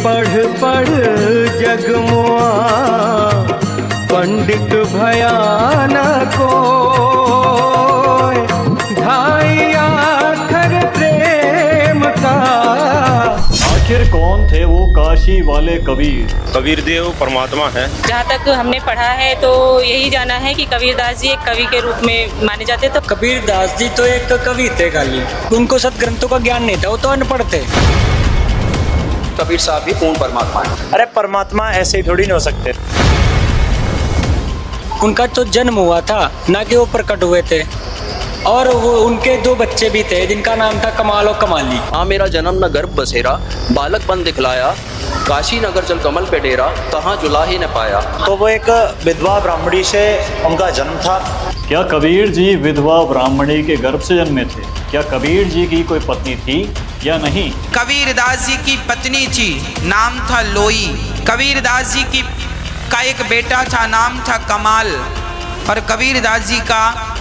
पढ़ पढ़ जगमुआ पंडित भयाना को ढाई आखर प्रेम का। आखिर कौन थे वो काशी वाले कबीर? कबीर देव परमात्मा है। जहाँ तक हमने पढ़ा है तो यही जाना है कि कबीरदास जी एक कवि के रूप में माने जाते। तो कबीरदास जी तो एक कवि थे खाली, उनको सदग्रंथों का ज्ञान नहीं था, वो तो अनपढ़ थे। कबीर साहब भी पूर्ण परमात्मा है। अरे परमात्मा ऐसे ही थोड़ी नहीं हो सकते। उनका तो जन्म हुआ था, ना कि वो प्रकट हुए थे। और वो उनके दो बच्चे भी थे जिनका नाम था कमाल और कमाली। हाँ मेरा जन्म न गर्भ बसेरा, बालकपन दिखलाया, काशी नगर जल कमल पे डेरा, कहाँ जुला ही न पाया। तो वो एक विधवा ब्राह्मणी से उनका जन्म था। क्या कबीर जी विधवा ब्राह्मणी के गर्भ से जन्मे थे? क्या कबीर जी की कोई पत्नी थी या नहीं? कबीरदास जी की पत्नी थी, नाम था लोई। कबीरदास जी का एक बेटा था, नाम था कमाल। और कबीरदास जी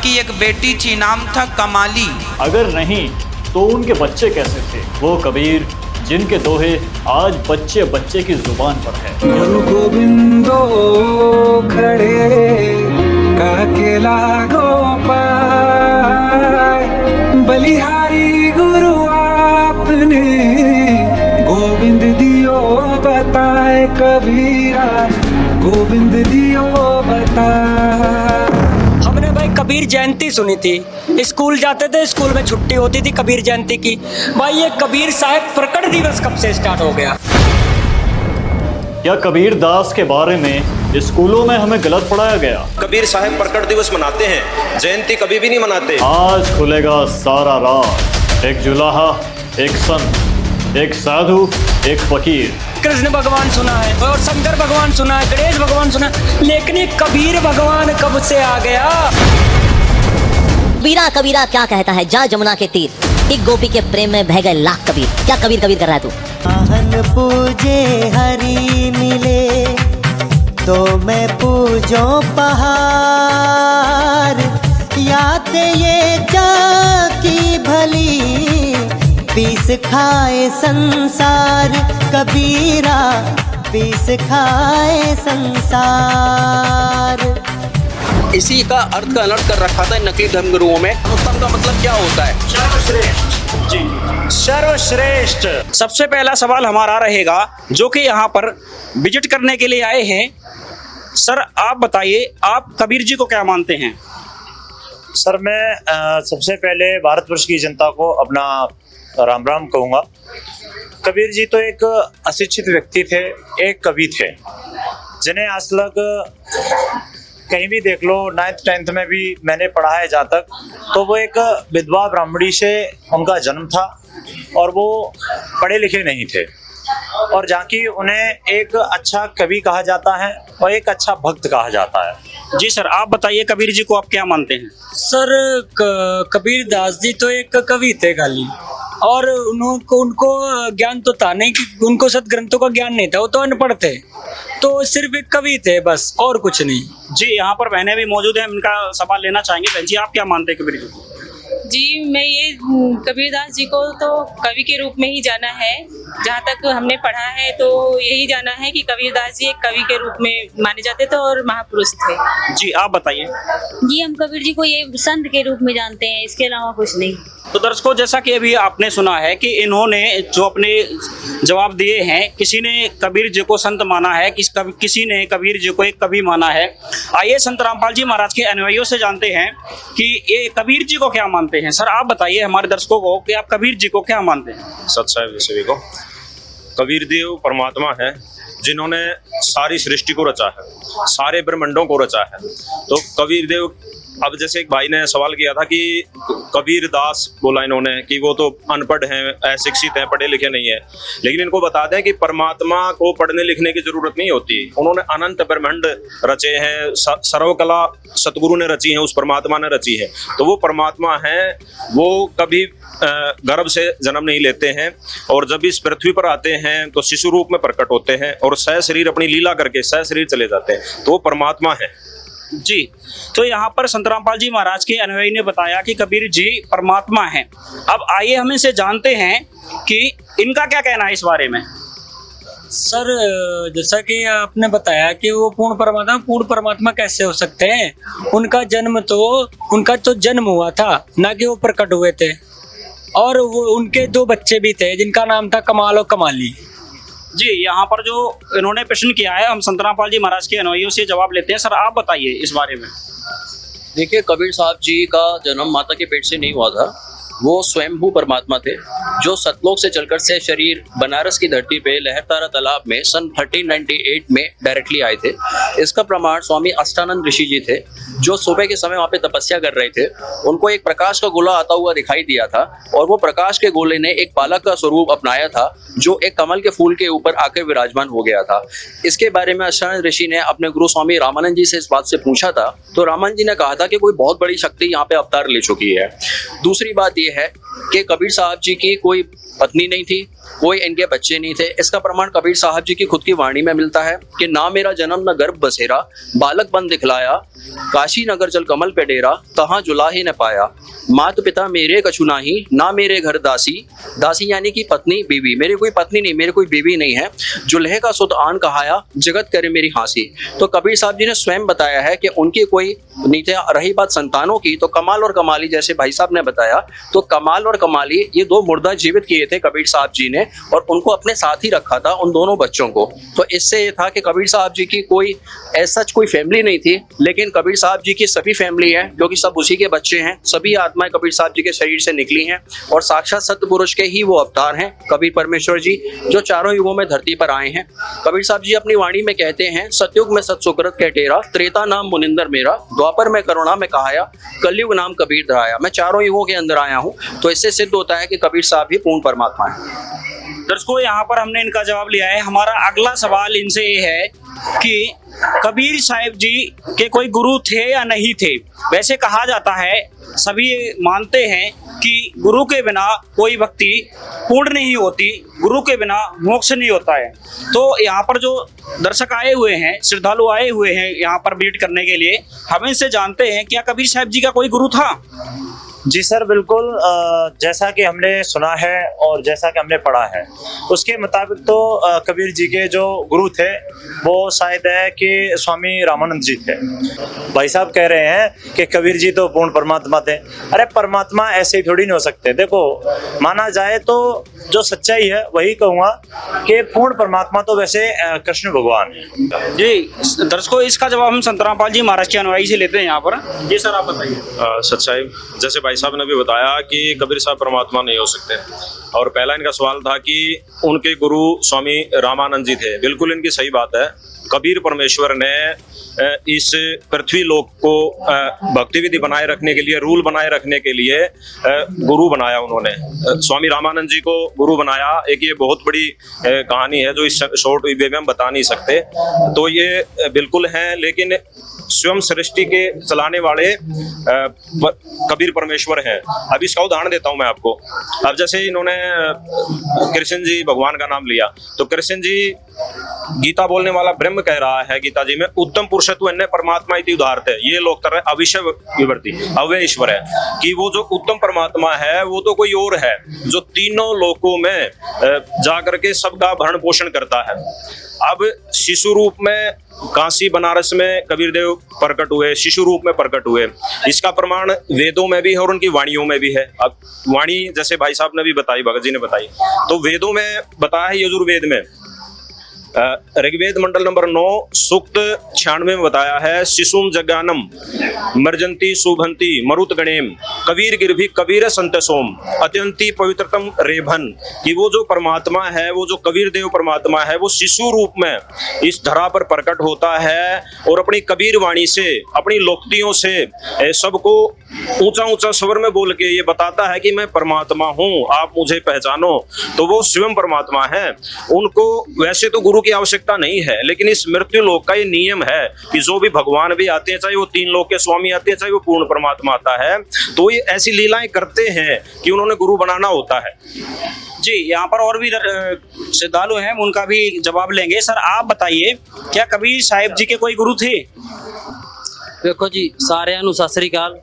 की एक बेटी थी, नाम था कमाली। अगर नहीं तो उनके बच्चे कैसे थे? वो कबीर जिनके दोहे आज बच्चे बच्चे की जुबान पर है। गुरु गोविंदो खड़े काकेला गोपाल, बलिहारी गुरु आपने गोविंद दियो बताए कबीरा, गोविंद दियो बताए। हमने भाई कबीर जयंती सुनी थी, स्कूल जाते थे, स्कूल में छुट्टी होती थी कबीर जयंती की। भाई ये कबीर साहब प्रकट दिवस कब से स्टार्ट हो गया? क्या कबीर दास के बारे में स्कूलों में हमें गलत पढ़ाया गया? कबीर साहब प्रकट दिवस मनाते हैं, जयंती कभी भी नहीं मनाते। आज खुलेगा सारा राज। एक जुलाहा, एक संत, एक साधु, एक फकीर। कृष्ण भगवान सुना है और शंकर भगवान सुना है, गणेश भगवान सुना है, लेकिन ये कबीर भगवान कब से आ गया? कबीरा कबीरा क्या कहता है, जा जमुना के तीर, एक गोपी के प्रेम में बह गए लाख कबीर। क्या कबीर कबीर कर रहा है तू? आहन पूजे हरि मिले तो मैं पूजो पहाड़, याद ये जाकी भली पीस खाए संसार, कबीरा पीस खाए संसार। इसी का अर्थ का अनर्थ कर रखा था नकली धर्मगुरुओं में। उत्तम का मतलब क्या होता है? सर्वश्रेष्ठ। सबसे पहला सवाल हमारा रहेगा, जो कि यहाँ पर विजिट करने के लिए आए हैं। सर आप बताइए, आप कबीर जी को क्या मानते हैं? सर मैं सबसे पहले भारतवर्ष की जनता को अपना राम राम कहूँगा। कबीर जी तो एक अशिक्षित व्यक्ति थे, एक कवि थे, जिन्हें आज तक कहीं भी देख लो, 9th 10th में भी मैंने पढ़ा है जहाँ तक, तो वो एक विधवा ब्राह्मणी से उनका जन्म था और वो पढ़े लिखे नहीं थे। और जहाँ की उन्हें एक अच्छा कवि कहा जाता है और एक अच्छा भक्त कहा जाता है। जी सर आप बताइए, कबीर जी को आप क्या मानते हैं? सर कबीर दास जी तो एक कवि थे खाली, और उनको ज्ञान तो था नहीं, कि उनको सदग्रंथों का ज्ञान नहीं था, वो तो अनपढ़ थे, तो सिर्फ एक कवि थे बस, और कुछ नहीं। जी यहाँ पर बहनें भी मौजूद हैं, इनका सवाल लेना चाहेंगे। बहन जी आप क्या मानते हैं कबीर जी को? जी मैं ये कबीरदास जी को तो कवि के रूप में ही जाना है। जहाँ तक हमने पढ़ा है तो यही जाना है कि कबीरदास जी एक कवि के रूप में माने जाते थे और महापुरुष थे। जी आप बताइए। जी हम कबीर जी को ये संत के रूप में जानते हैं, इसके अलावा कुछ नहीं। तो दर्शकों, जैसा कि अभी आपने सुना है कि इन्होंने जो अपने जवाब दिए हैं, किसी ने कबीर जी को संत माना है, किसी ने कबीर जी को एक कवि माना है। आइए संत रामपाल जी महाराज के अनुयायियों से जानते हैं कि ये कबीर जी को क्या मानते हैं। सर आप बताइए हमारे दर्शकों को कि आप कबीर जी को क्या मानते हैं? सत साहब सभी को, कबीर देव परमात्मा है, जिन्होंने सारी सृष्टि को रचा है, सारे ब्रह्मांडों को रचा है। तो कबीर देव, अब जैसे एक भाई ने सवाल किया था कि कबीर दास बोला इन्होंने कि वो तो अनपढ़ हैं, अशिक्षित हैं, पढ़े लिखे नहीं है। लेकिन इनको बता दें कि परमात्मा को पढ़ने लिखने की जरूरत नहीं होती। उन्होंने अनंत ब्रह्मांड रचे हैं, सर्वकला सतगुरु ने रची है, उस परमात्मा ने रची है। तो वो परमात्मा है, वो कभी गर्भ से जन्म नहीं लेते हैं, और जब इस पृथ्वी पर आते हैं तो शिशु रूप में प्रकट होते हैं और सह शरीर अपनी लीला करके सह शरीर चले जाते हैं। तो वो परमात्मा है। जी तो यहाँ पर संत रामपाल जी महाराज के अनुयायी ने बताया कि कबीर जी परमात्मा हैं। अब आइए हम इनसे जानते हैं कि इनका क्या कहना है इस बारे में। सर जैसा कि आपने बताया कि वो पूर्ण परमात्मा कैसे हो सकते हैं? उनका जन्म हुआ था, ना कि वो प्रकट हुए थे। और वो उनके 2 बच्चे भी थे जिनका नाम था कमाल और कमाली। जी, यहाँ पर जो इन्होंने प्रश्न किया है, हम संत रामपाल जी महाराज के अनुयायियों से जवाब लेते हैं। सर आप बताइए इस बारे में। देखिए, कबीर साहब जी का जन्म माता के पेट से नहीं हुआ था। वो स्वयंभू परमात्मा थे जो सतलोक से चलकर से शरीर बनारस की धरती पे लहरतारा तालाब में सन 1398 में डायरेक्टली आए थे। इसका प्रमाण स्वामी अष्टानंद ऋषि जी थे, जो सुबह के समय वहाँ पे तपस्या कर रहे थे। उनको एक प्रकाश का गोला आता हुआ दिखाई दिया था और वो प्रकाश के गोले ने एक बालक का स्वरूप अपनाया था जो एक कमल के फूल के ऊपर आकर विराजमान हो गया था। इसके बारे में अष्टानंद ऋषि ने अपने गुरु स्वामी रामानंद जी से इस बात से पूछा था, तो रामानंद जी ने कहा था कि कोई बहुत बड़ी शक्ति यहाँ पे अवतार ले चुकी है। दूसरी बात ये है कि कबीर साहब जी की कोई पत्नी नहीं थी, कोई इनके बच्चे नहीं थे। इसका प्रमाण कबीर साहब जी की खुद की वाणी में मिलता है कि ना मेरा जन्म न गर्भ बसेरा, बालक बन दिखलाया, काशी नगर जल कमल पे डेरा, तहाँ जुलाहे न पाया, मात पिता मेरे कछु नाही, ना मेरे घर दासी। दासी यानी कि पत्नी, बीवी। मेरी कोई पत्नी नहीं, मेरी कोई बीवी नहीं है। जुल्हे का सुत आन कहाया, जगत करे मेरी हाँसी। तो कबीर साहब जी ने स्वयं बताया है कि उनकी कोई नहीं थे। रही बात संतानों की, तो कमाल और कमाली जैसे भाई साहब ने बताया, तो कमाल और कमाली ये 2 मुर्दा जीवित किए थे कबीर साहब जी ने और उनको अपने साथ ही रखा था, उन दोनों बच्चों को। तो इससे ये था कि कबीर साहब जी की कोई ऐसा कोई फैमिली नहीं थी, लेकिन कबीर साहब जी की सभी फैमिली है, क्योंकि सब उसी के बच्चे हैं। सभी आत्माएं कबीर साहब जी के शरीर से निकली हैं और साक्षात सतपुरुष के ही वो अवतार हैं कबीर परमेश्वर जी, जो चारों युगों में धरती पर आए हैं। कबीर साहब जी अपनी वाणी में कहते हैं, सतयुग में सतसुकृत कह टेरा, त्रेता नाम मुनिंदर मेरा, द्वापर में करुणा में कहाया, कलयुग नाम कबीर धराया। मैं चारों युगों के अंदर आया हूँ। तो इससे सिद्ध होता है कि कबीर साहब ही पूर्ण परमात्मा है। दर्शकों, यहाँ पर हमने इनका जवाब लिया है। हमारा अगला सवाल इनसे ये है कि कबीर साहब जी के कोई गुरु थे या नहीं थे? वैसे कहा जाता है, सभी मानते हैं कि गुरु के बिना कोई भक्ति पूर्ण नहीं होती, गुरु के बिना मोक्ष नहीं होता है। तो यहाँ पर जो दर्शक आए हुए हैं, श्रद्धालु आए हुए हैं यहाँ पर विजिट करने के लिए, हम इनसे जानते हैं क्या कबीर साहब जी का कोई गुरु था? जी सर, बिल्कुल। जैसा कि हमने सुना है और जैसा कि हमने पढ़ा है, उसके मुताबिक तो कबीर जी के जो गुरु थे वो शायद है कि स्वामी रामानंद जी थे। भाई साहब कह रहे हैं कि कबीर जी तो पूर्ण परमात्मा थे। अरे परमात्मा ऐसे ही थोड़ी नहीं हो सकते। देखो, माना जाए तो जो सच्चाई है वही कहूँगा कि पूर्ण परमात्मा तो वैसे कृष्ण भगवान है। जी दर्शकों, इसका जवाब हम संत रामपाल जी महाराज के अनुयायी से लेते हैं यहाँ पर। जी सर, आप बताइए। सच्चाई जैसे भाई साहब ने भी बताया कि कबीर साहब परमात्मा नहीं हो सकते, और पहला इनका सवाल था कि उनके गुरु स्वामी रामानंद जी थे। बिल्कुल इनकी सही बात है। कबीर परमेश्वर ने इस पृथ्वी लोक को भक्ति विधि बनाए रखने के लिए, रूल बनाए रखने के लिए गुरु बनाया उन्होंने। स्वामी रामानंद जी को गुरु बनाया। एक ये बहुत बड़ी कहानी है जो इस शॉर्ट वीडियो में हम बता नहीं सकते। तो ये बिल्कुल है, लेकिन स्वयं सृष्टि के चलाने वाले कबीर परमेश्वर हैं। अब इसका उदाहरण देता हूं मैं आपको। अब जैसे इन्होंने कृष्ण जी भगवान का नाम लिया, तो कृष्ण जी गीता बोलने वाला ब्रह्म कह रहा है गीता जी में, उत्तम पुरुषत्व अन्य परमात्मा इति उदाहरत है। ये लोग कर रहे अविषय विवर्ती, अव्यय ईश्वर है कि वो जो उत्तम परमात्मा है वो तो कोई और है जो तीनों लोकों में जाकर के सबका भरण पोषण करता है। अब शिशु रूप में काशी बनारस में कबीर देव प्रकट हुए, शिशु रूप में प्रकट हुए। इसका प्रमाण वेदों में भी है और उनकी वाणियों में भी है। अब वाणी जैसे भाई साहब ने भी बताई, भगत जी ने बताई, तो वेदों में बताया है, यजुर्वेद में ऋग्वेद मंडल नंबर 9 सूक्त 96 में बताया है, शिशुम जज्ञानम मर्जंती शुभंती मरुत गणेम कबीर गिरभी कबीर संत सोम अत्यंती पवित्रतम रेभन। कि वो जो परमात्मा है, वो जो कबीर देव परमात्मा है, वो शिशु रूप में इस धरा पर प्रकट होता है और अपनी कबीर वाणी से, अपनी लोकतियों से सबको ऊंचा ऊंचा स्वर में बोल के ये बताता है कि मैं परमात्मा हूँ, आप मुझे पहचानो। तो वो स्वयं परमात्मा है। उनको वैसे तो गुरु की आवश्यकता नहीं है, लेकिन इस मृत्यु लोक का ये नियम है कि जो भी भगवान भी आते हैं, चाहे वो 3 लोक के स्वामी आते हैं, चाहे वो पूर्ण परमात्मा आता है, तो ये ऐसी लीलाएं करते हैं कि उन्होंने गुरु बनाना होता है। जी, यहाँ पर और भी श्रद्धालु हैं, उनका भी जवाब लेंगे। सर आप बताइए, क्या कबीर साहिब जी के कोई गुरु थे? देखो जी, सारे सत श्री अकाल।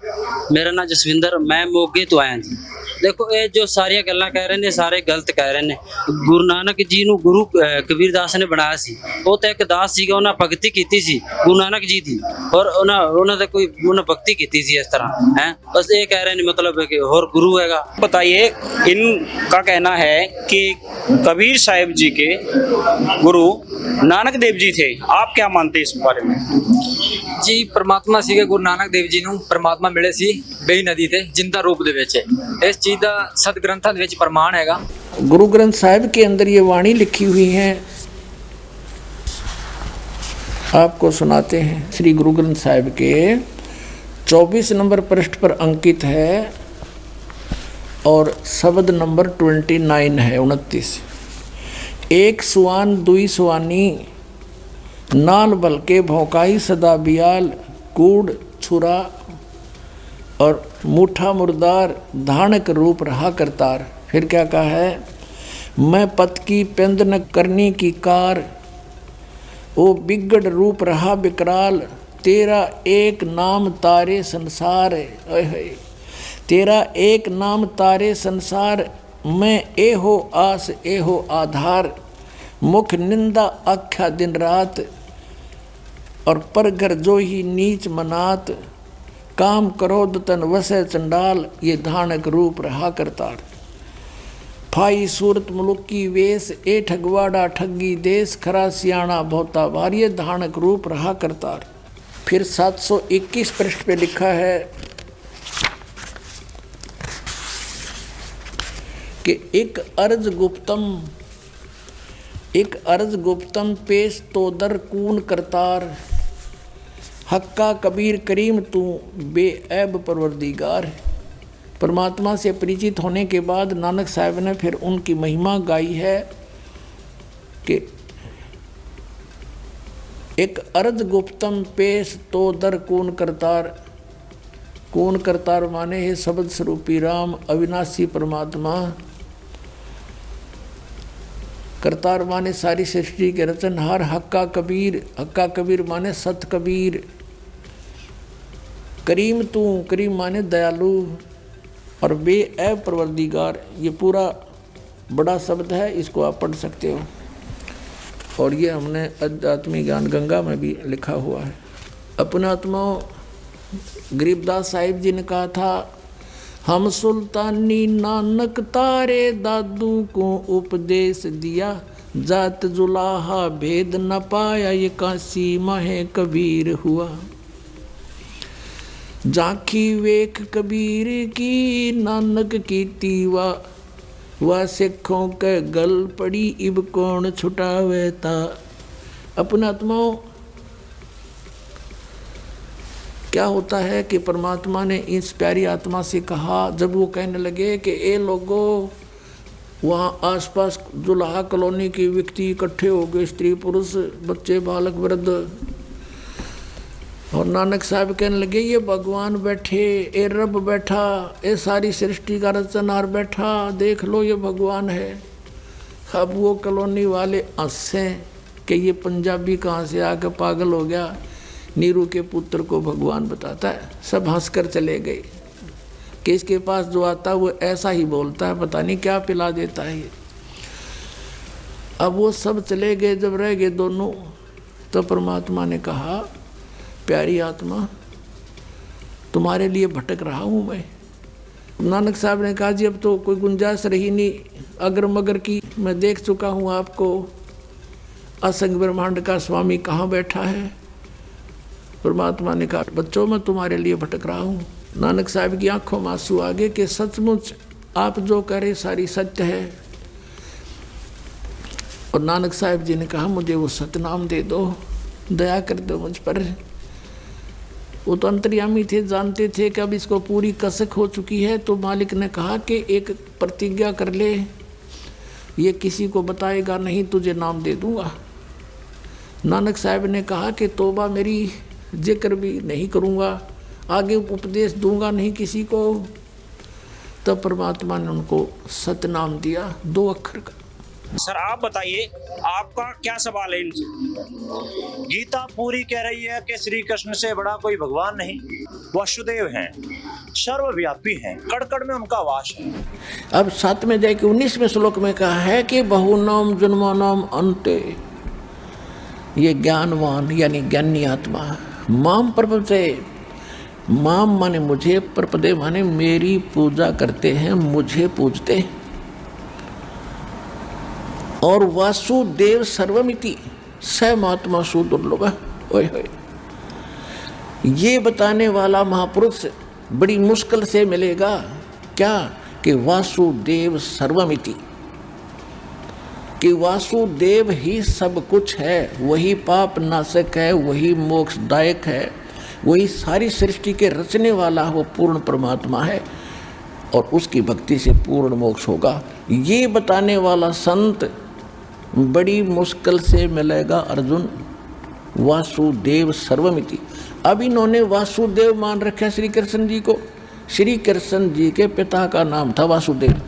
मेरा नाम जसविंदर, मैं मोगे तो आया जी। देखो ये जो सारिया गल्लां कह रहे ने सारे गलत कह रहे ने। गुरु नानक जी ਨੂੰ गुरु कबीरदास ने बनाया सी। ਉਹ ਤਾਂ ਇੱਕ ਦਾਸ ਸੀਗਾ, ਉਹਨਾਂ ਭਗਤੀ ਕੀਤੀ ਸੀ गुरु नानक जी ਦੀ, और ਉਹਨਾਂ ਦੇ ਕੋਈ ਉਹਨਾਂ भक्ति ਕੀਤੀ ਸੀ इस तरह है। बस ये कह रहे ने मतलब कि और गुरु हैगा। बताइए, इनका कहना है कि कबीर साहिब जी के गुरु नानक देव जी थे, आप क्या मानते हैं इस बारे में? जी परमात्मा ਸੀਗੇ ਗੁਰੂ ਨਾਨਕ ਦੇਵ ਜੀ ਨੂੰ ਪਰਮਾਤਮਾ ਮਿਲੇ ਸੀ ਬੇਈ ਨਦੀ ਤੇ ਜਿੰਦਾ रूप ਦੇ ਵਿੱਚ। इस चीज़ का सत ग्रंथों ਦੇ ਵਿੱਚ प्रमाण हैगा। गुरु ग्रंथ साहिब के अंदर ये वाणी लिखी हुई है, आपको सुनाते हैं। श्री गुरु ग्रंथ साहिब के 24 नंबर पृष्ठ पर अंकित है और शब्द नंबर 29 है 29। एक सुआन दुई सुआनी नाल बलके भौकाई सदा बियाल कूड़ छुरा और मूठा मुर्दार धानक रूप रहा करतार। फिर क्या कहा है, मैं पत की पेंद न करनी की कार ओ बिगड़ रूप रहा बिकराल तेरा एक नाम तारे संसार। तेरा एक नाम तारे संसार मैं एहो आस एहो आधार मुख निंदा आख्या दिन रात और परगर जो ही नीच मनात काम क्रोध तन वसे चंडाल ये धानक रूप रहा करतार। फाई सूरत मुलुकी वेश ए ठगवाड़ा ठगी देश खरा सियाणा बहुता भारी धानक रूप रहा करतार। फिर 721 पृष्ठ पे लिखा है कि एक अर्ज गुप्तम पेश तो दर कून करतार हक्का कबीर करीम तू बेऐब परवरदिगार। परमात्मा से परिचित होने के बाद नानक साहब ने फिर उनकी महिमा गाई है कि एक अर्ज गुप्तम पेश तो दर कून करतार। कून करतार माने है शब्द स्वरूपी राम अविनाशी परमात्मा। करतार माने सारी सृष्टि के रचनहार। हक्का कबीर माने सत कबीर। करीम तू करीम माने दयालु और बेऐब परवरदिगार। ये पूरा बड़ा शब्द है, इसको आप पढ़ सकते हो और ये हमने आध्यात्मिक ज्ञान गंगा में भी लिखा हुआ है। अपने आत्माओं गरीबदास साहिब जी ने कहा था, हम सुल्तानी नानक तारे दादू को उपदेश दिया जात जुलाहा भेद न पाया ये काशी माहे कबीर हुआ। झांकी वेख कबीर की नानक की तीवा वह सिखों के गल पड़ी इब कौन छुटावे ता। अपने आत्माओं क्या होता है कि परमात्मा ने इस प्यारी आत्मा से कहा, जब वो कहने लगे कि ए लोगों वहाँ आसपास जुलाहा कॉलोनी के व्यक्ति इकट्ठे हो गए, स्त्री पुरुष बच्चे बालक वृद्ध, और नानक साहब कहने लगे ये भगवान बैठे, ए रब बैठा, ए सारी सृष्टि का रचनहार बैठा, देख लो ये भगवान है। अब वो कॉलोनी वाले हंसे कि ये पंजाबी कहाँ से आकर पागल हो गया, नीरू के पुत्र को भगवान बताता है। सब हंसकर चले गए कि इसके पास जो आता है वो ऐसा ही बोलता है, पता नहीं क्या पिला देता है ये। अब वो सब चले गए, जब रह गए दोनों, तो परमात्मा ने कहा, प्यारी आत्मा तुम्हारे लिए भटक रहा हूँ मैं। नानक साहब ने कहा, जी अब तो कोई गुंजाइश रही नहीं अगर मगर की, मैं देख चुका हूँ आपको, असंग ब्रह्मांड का स्वामी कहाँ बैठा है। परमात्मा ने कहा, बच्चों मैं तुम्हारे लिए भटक रहा हूँ। नानक साहब की आंखों में आंसू आ गए कि सचमुच आप जो कह रहे सारी सत्य है। और नानक साहब जी ने कहा, मुझे वो सतनाम दे दो, दया कर दो मुझ पर। वो तो अंतर्यामी थे, जानते थे कि अब इसको पूरी कसक हो चुकी है। तो मालिक ने कहा कि एक प्रतिज्ञा कर ले, ये किसी को बताएगा नहीं, तुझे नाम दे दूंगा। नानक साहब ने कहा कि तौबा मेरी, जिक्र भी नहीं करूंगा, आगे उपदेश दूंगा नहीं किसी को। तब परमात्मा ने उनको सतनाम दिया, 2 अक्षर का। सर आप बताइए, आपका क्या सवाल है इनसे? गीता पूरी कह रही है कि श्री कृष्ण से बड़ा कोई भगवान नहीं, वासुदेव हैं, सर्वव्यापी हैं, कड़ कड़ में उनका वास है। अब 7वें अध्याय के 19वें श्लोक में कहा है कि बहुनाम जन्मानाम अन्ते, ये ज्ञानवान यानी ज्ञानी आत्मा माम प्रपदे, माम माने मुझे, प्रपदे माने मेरी पूजा करते हैं, मुझे पूजते हैं। और वासुदेव सर्वमिति स महात्मा सुदुर्लभ, ओए होए, ये बताने वाला महापुरुष बड़ी मुश्किल से मिलेगा। क्या कि वासुदेव सर्वमिति, कि वासुदेव ही सब कुछ है, वही पाप नाशक है, वही मोक्षदायक है, वही सारी सृष्टि के रचने वाला वो पूर्ण परमात्मा है और उसकी भक्ति से पूर्ण मोक्ष होगा। ये बताने वाला संत बड़ी मुश्किल से मिलेगा अर्जुन। वासुदेव सर्वमिति, अब इन्होंने वासुदेव मान रखा श्री कृष्ण जी को। श्री कृष्ण जी के पिता का नाम था वासुदेव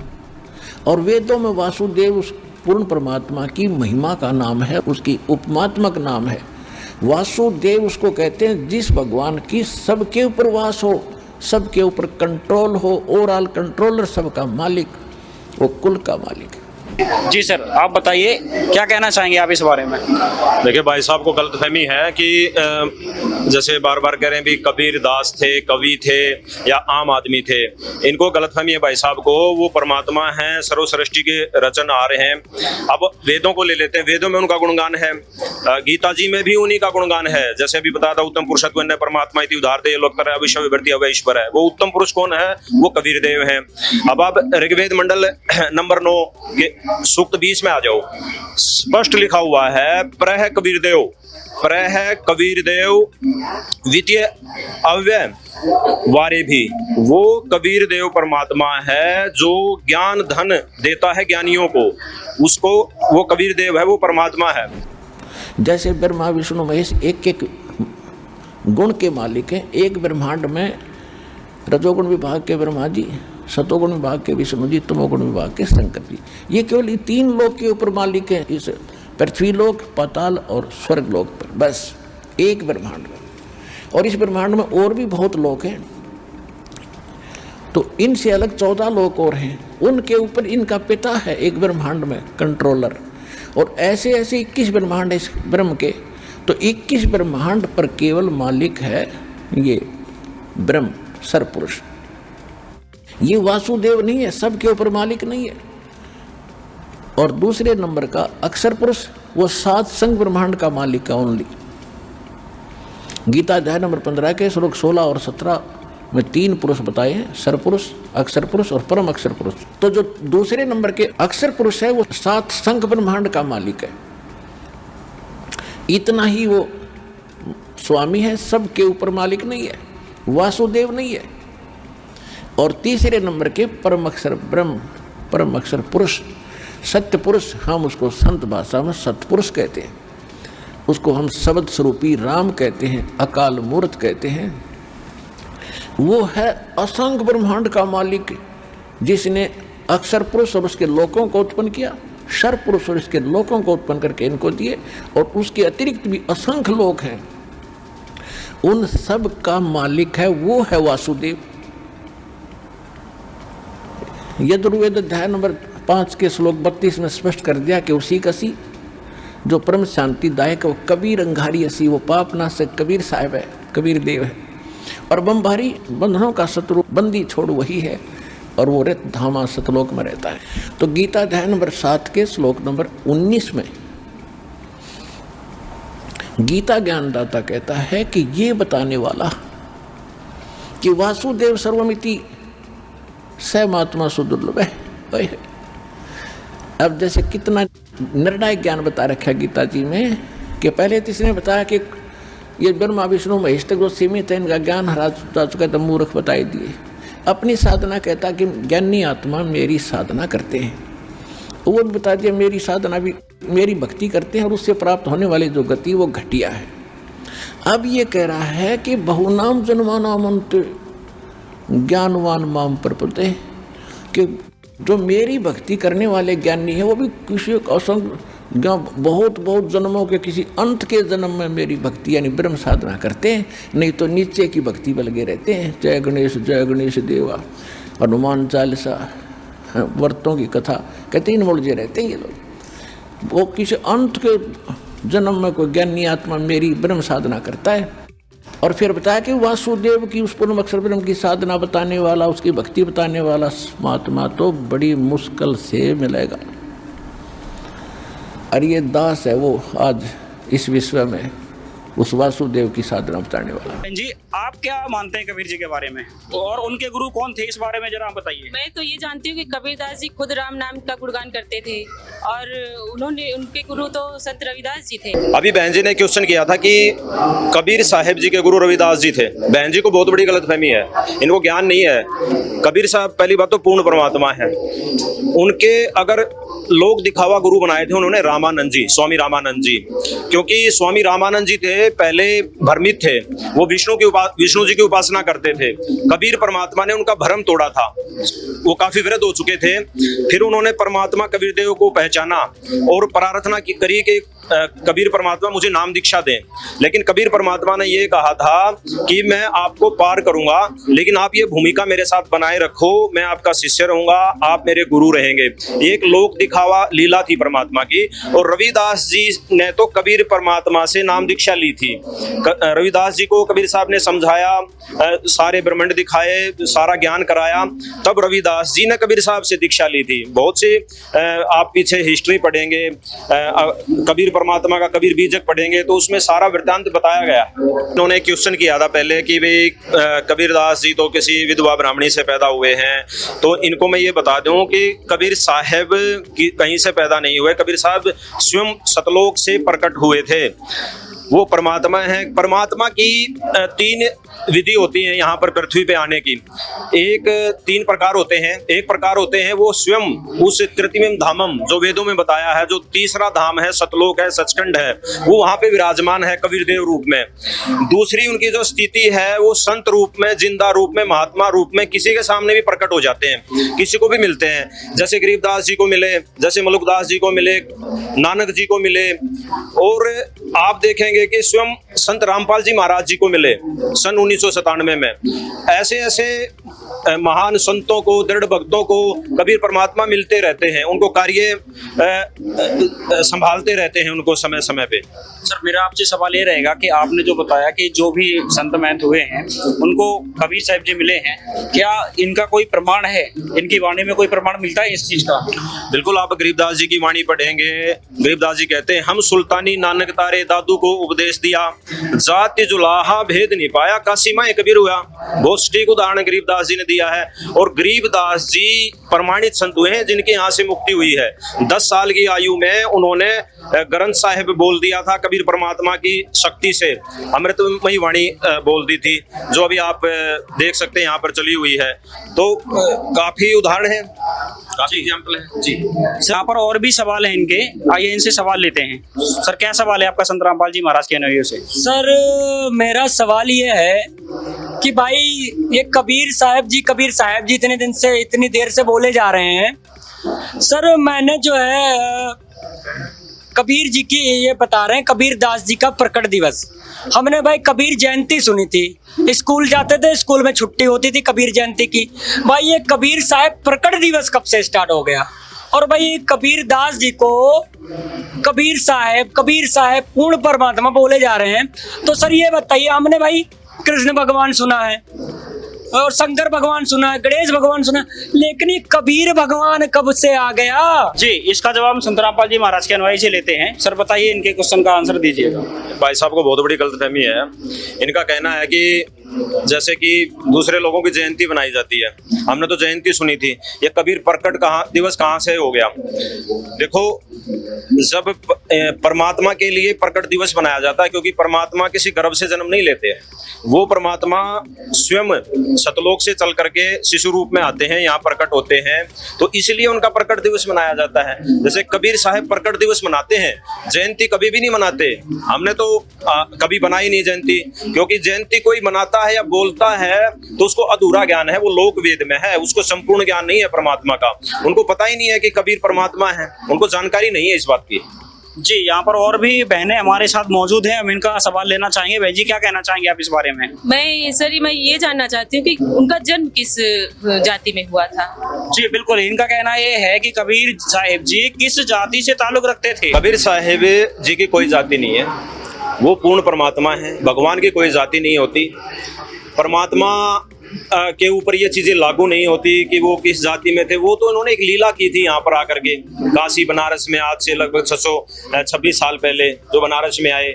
और वेदों में वासुदेव उस पूर्ण परमात्मा की महिमा का नाम है, उसकी उपमात्मक नाम है। वासुदेव उसको कहते हैं जिस भगवान की सबके ऊपर वास हो, सबके ऊपर कंट्रोल हो, ओवरऑल कंट्रोलर, सबका मालिक, वो कुल का मालिक। जी सर, आप बताइए क्या कहना चाहेंगे आप इस बारे में? देखिए भाई साहब को गलतफहमी है कि जैसे बार बार कह रहे हैं भी कबीर दास थे, कवि थे या आम आदमी थे, इनको गलतफहमी है भाई साहब को। वो परमात्मा हैं, सर्व सृष्टि के रचन आ रहे हैं। अब वेदों को ले लेते हैं, वेदों में उनका गुणगान है, गीता जी में भी उन्हीं का गुणगान है। जैसे अभी बताया था, उत्तम पुरुषत्व परमात्मा इति उदारते लोकतर अविश्व विभर्ति अवैश्वर है। वो उत्तम पुरुष कौन है? वो कबीर देव हैं। अब आप ऋग्वेद मंडल नंबर 9 के सूक्त 20 में आ जाओ, स्पष्ट लिखा हुआ है प्रह कबीर देव, प्रह कबीर देव द्वितीय अव्यय वारे भी। वो कबीर देव परमात्मा है जो ज्ञान धन देता है ज्ञानियों को, उसको वो कबीर देव है, वो परमात्मा है। जैसे ब्रह्मा विष्णु महेश एक एक गुण के मालिक हैं। एक ब्रह्मांड में रजोगुण विभाग के ब्रह्मा जी, सतोगुण विभाग के विष्णु जी, तमोगुण विभाग के शंकर जी। ये केवल 3 लोक के ऊपर मालिक हैं, इस पृथ्वी लोक, पाताल और स्वर्ग लोक पर, बस एक ब्रह्मांड में। और इस ब्रह्मांड में और भी बहुत लोक हैं, तो इनसे अलग 14 लोक और हैं, उनके ऊपर इनका पिता है एक ब्रह्मांड में कंट्रोलर। और ऐसे ऐसे 21 ब्रह्मांड इस ब्रह्म के, तो 21 ब्रह्मांड पर केवल मालिक है ये ब्रह्म सरपुरुष। ये वासुदेव नहीं है, सबके ऊपर मालिक नहीं है। और दूसरे नंबर का अक्षर पुरुष, वो 7 संग ब्रह्मांड का मालिक है ओनली। गीता अध्याय नंबर 15 के श्लोक 16 और 17 में 3 पुरुष बताए हैं, सरपुरुष, अक्षर पुरुष और परम अक्षर पुरुष। तो जो दूसरे नंबर के अक्षर पुरुष है वो 7 संग ब्रह्मांड का मालिक है। इतना ही वो स्वामी है, सबके ऊपर मालिक नहीं है, वासुदेव नहीं है। और तीसरे नंबर के परम अक्षर ब्रह्म, परम अक्षर पुरुष, सत्य पुरुष, हम उसको संत भाषा में सतपुरुष कहते हैं। उसको हम शब्द स्वरूपी राम कहते हैं, अकाल मूर्त कहते हैं। वो है असंख्य ब्रह्मांड का मालिक, जिसने अक्षर पुरुष और उसके लोकों को उत्पन्न किया, शर पुरुष और इसके लोकों को उत्पन्न करके इनको दिए, और उसके अतिरिक्त भी असंख्य लोक हैं। उन सब का मालिक है, वो है वासुदेव। यजुर्वेद अध्याय नंबर 5 के श्लोक 32 में स्पष्ट कर दिया कि उसी कसी जो परम शांतिदायक, वो कबीर अंगारी असी, वो पापनाशक कबीर साहब है, कबीर देव है। और बंबारी बंधनों का शत्रु, बंदी छोड़ वही है, और वो रित धामा सतलोक में रहता है। तो गीता अध्याय नंबर 7 के श्लोक नंबर 19 में गीता ज्ञानदाता कहता है कि ये बताने वाला कि वासुदेव सर्वमिति स महात्मा सुदुर्लभ है। अब जैसे कितना निर्णायक ज्ञान बता रखा गीता जी में, कि पहले तो इसने बताया कि ये ब्रह्मा विष्णु महेश तक जो सीमित है, इनका ज्ञान हरा चुका, तो मूर्ख बताई दिए। अपनी साधना कहता कि ज्ञानी आत्मा मेरी साधना करते हैं, वो भी बता दिया मेरी साधना भी, मेरी भक्ति करते हैं, और उससे प्राप्त होने वाली जो गति वो घटिया है। अब ये कह रहा है कि बहुनाम जन्मानाम अंत ज्ञानवान माम प्रपदे, कि जो मेरी भक्ति करने वाले ज्ञानी है वो भी किसी बहुत बहुत जन्मों के किसी अंत के जन्म में मेरी भक्ति यानी ब्रह्म साधना करते हैं, नहीं तो नीचे की भक्ति में लगे रहते हैं। जय गणेश देवा, हनुमान चालीसा, व्रतों की कथा कहते इन मुलझे रहते हैं ये लोग। वो किसी अंत के जन्म में कोई ज्ञानी आत्मा मेरी ब्रह्म साधना करता है। और फिर बताया कि वासुदेव की उस पूर्ण अक्षर ब्रह्म की साधना बताने वाला, उसकी भक्ति बताने वाला महात्मा तो बड़ी मुश्किल से मिलेगा। और ये दास है वो आज इस विश्व में उस वासुदेव की साधना बताने वाला। जी आप क्या मानते हैं कबीर जी के बारे में, और उनके गुरु कौन थे, इस बारे में जरा आप बताइए। मैं तो ये जानती हूँ कि कबीरदास जी खुद राम नाम का गुणगान करते थे, और उनके गुरु तो संत रविदास जी थे। अभी बहन जी ने क्वेश्चन किया था कि कबीर साहब जी के गुरु रविदास जी थे। बहन जी को बहुत बड़ी गलतफहमी है, इनको ज्ञान नहीं है। कबीर साहब पहली बात तो पूर्ण परमात्मा है। उनके अगर लोग दिखावा गुरु बनाए थे उन्होंने रामानंद जी, स्वामी रामानंद जी, क्योंकि स्वामी रामानंद जी थे पहले भ्रमित थे, वो विष्णु जी की उपासना करते थे। कबीर परमात्मा ने उनका भ्रम तोड़ा था, वो काफी वृद्ध हो चुके थे। फिर उन्होंने परमात्मा कबीर देव को पहचाना और प्रार्थना करी कि कबीर परमात्मा मुझे नाम दीक्षा दें। लेकिन कबीर परमात्मा ने ये कहा था कि मैं आपको पार करूंगा, लेकिन आप ये भूमिका मेरे साथ बनाए रखो, मैं आपका शिष्य रहूंगा, आप मेरे गुरु रहेंगे। एक लोक दिखावा लीला थी परमात्मा की। और रविदास जी ने तो कबीर परमात्मा से नाम दीक्षा ली थी। रविदास जी को कबीर साहब ने समझाया, सारे ब्रह्मांड दिखाए, सारा ज्ञान कराया, तब रविदास जी ने कबीर साहब से दीक्षा ली थी। बहुत से आप पीछे हिस्ट्री पढ़ेंगे, कबीर परमात्मा का कबीर बीजक पढ़ेंगे तो उसमें सारा वृत्तांत बताया गया। उन्होंने क्वेश्चन किया था पहले कि भाई कबीरदास जी तो किसी विधवा ब्राह्मणी से पैदा हुए हैं, तो इनको मैं ये बता दूं कि कबीर साहब कहीं से पैदा नहीं हुए। कबीर साहब स्वयं सतलोक से प्रकट हुए थे, वो परमात्मा है। परमात्मा की 3 विधि होती है यहाँ पर पृथ्वी पे आने की। एक 3 प्रकार होते हैं। एक प्रकार होते हैं वो स्वयं उस कृत्रिम धामम जो वेदों में बताया है, जो तीसरा धाम है, सतलोक है, सचखंड है, वो वहाँ पे विराजमान है कबीर देव रूप में। दूसरी उनकी जो स्थिति है वो संत रूप में, जिंदा रूप में, महात्मा रूप में किसी के सामने भी प्रकट हो जाते हैं, किसी को भी मिलते हैं। जैसे गरीबदास जी को मिले, जैसे मलुकदास जी को मिले, नानक जी को मिले। और आप देखेंगे कि स्वयं संत रामपाल जी महाराज जी को मिले सन 1997 में। ऐसे ऐसे महान संतों को, दृढ़ भक्तों को कबीर परमात्मा मिलते रहते हैं, उनको कार्य संभालते रहते हैं उनको समय समय पे। सर मेरा आपसे सवाल ये रहेगा कि आपने जो बताया कि जो भी संत महंत हुए हैं उनको कबीर साहब जी मिले हैं, क्या इनका कोई प्रमाण है, इनकी वाणी में कोई प्रमाण मिलता है इस चीज का? बिल्कुल, आप गरीबदास जी की वाणी पढ़ेंगे, गरीबदास जी कहते हैं, हम सुल्तानी नानक तारे दादू को उपदेश दिया, जाति जुलाहा भेद नहीं पाया, काशी माए कबीर हुआ। बहुत सटीक उदाहरण गरीबदास जी ने दिया है। और गरीबदास जी प्रमाणित संत हुए हैं जिनके यहाँ से मुक्ति हुई है। 10 साल की आयु में उन्होंने ग्रंथ साहिब बोल दिया था, कबीर परमात्मा की शक्ति से अमृतमयी वाणी बोल दी थी, जो अभी आप देख सकते हैं यहाँ पर चली हुई है। तो काफी उदाहरण है, काफी एग्जाम्पल है जी। यहाँ पर और भी सवाल है इनके, आइए इनसे सवाल लेते हैं। सर क्या सवाल है आपका संत रामपाल जी महाराज के अनुयायियों से? सर मेरा सवाल ये है कि भाई ये कबीर साहब जी इतने दिन से, इतनी देर से बोले जा रहे हैं। सर मैंने जो है कबीर जी की ये बता रहे हैं, कबीर दास जी का प्रकट दिवस, हमने भाई कबीर जयंती सुनी थी, स्कूल जाते थे, स्कूल में छुट्टी होती थी कबीर जयंती की। भाई ये कबीर साहब प्रकट दिवस कब से स्टार्ट हो गया? और भाई कबीर दास जी को कबीर साहब पूर्ण परमात्मा बोले जा रहे हैं, तो सर ये बताइए, हमने भाई कृष्ण भगवान सुना है और शंकर भगवान सुना है, गणेश भगवान सुना है, लेकिन ये कबीर भगवान कब से आ गया? जी इसका जवाब संत रामपाल जी महाराज के अनुयायी से लेते हैं। सर बताइए, इनके क्वेश्चन का आंसर दीजिएगा। भाई साहब को बहुत बड़ी गलतफहमी है। इनका कहना है कि जैसे कि दूसरे लोगों की जयंती बनाई जाती है, हमने तो जयंती सुनी थी, ये कबीर प्रकट दिवस कहाँ से हो गया? देखो, जब परमात्मा के लिए प्रकट दिवस बनाया जाता है, क्योंकि परमात्मा किसी गर्भ से जन्म नहीं लेते हैं, वो परमात्मा स्वयं सतलोक से चल करके शिशु रूप में आते हैं, यहाँ प्रकट होते हैं, तो इसलिए उनका प्रकट दिवस मनाया जाता है। जैसे कबीर साहब प्रकट दिवस मनाते हैं, जयंती कभी भी नहीं मनाते। हमने तो कभी बनाई नहीं जयंती, क्योंकि जयंती कोई मनाता लिखता है या बोलता है तो उसको अधूरा ज्ञान है, वो लोक वेद में है, उसको संपूर्ण ज्ञान नहीं है परमात्मा का। उनको पता ही नहीं है कि कबीर परमात्मा है, उनको जानकारी नहीं है इस बात की। जी, यहाँ पर और भी बहनें हमारे साथ मौजूद हैं, हम इनका सवाल लेना चाहेंगे। बहन जी, क्या कहना चाहेंगे आप इस बारे में? मैं ये जानना चाहती हूँ कि उनका जन्म किस जाति में हुआ था। जी बिल्कुल, इनका कहना ये है कि कबीर साहिब जी किस जाति से ताल्लुक रखते थे। कबीर साहिब जी की कोई जाति नहीं है, वो पूर्ण परमात्मा है। भगवान की कोई जाति नहीं होती, परमात्मा के ऊपर ये चीज़ें लागू नहीं होती कि वो किस जाति में थे। वो तो उन्होंने एक लीला की थी यहाँ पर आकर के, काशी बनारस में, आज से लगभग 626 साल पहले जो बनारस में आए।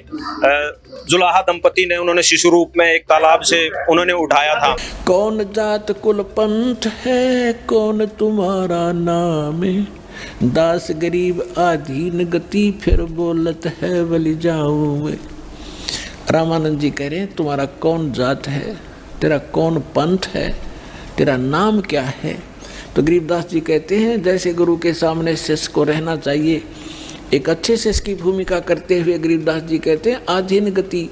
जुलाहा दंपति ने उन्होंने शिशु रूप में एक तालाब से उन्होंने उठाया था। कौन जात कुल पंथ है, कौन तुम्हारा नाम है, दास गरीब आधीन गति, फिर बोलत है बलि जाऊं मैं। रामानंद जी कह रहे हैं तुम्हारा कौन जात है, तेरा कौन पंथ है, तेरा नाम क्या है। तो गरीबदास जी कहते हैं जैसे गुरु के सामने शिष्य को रहना चाहिए, एक अच्छे शिष्य की भूमिका करते हुए गरीबदास जी कहते हैं आधीन गति,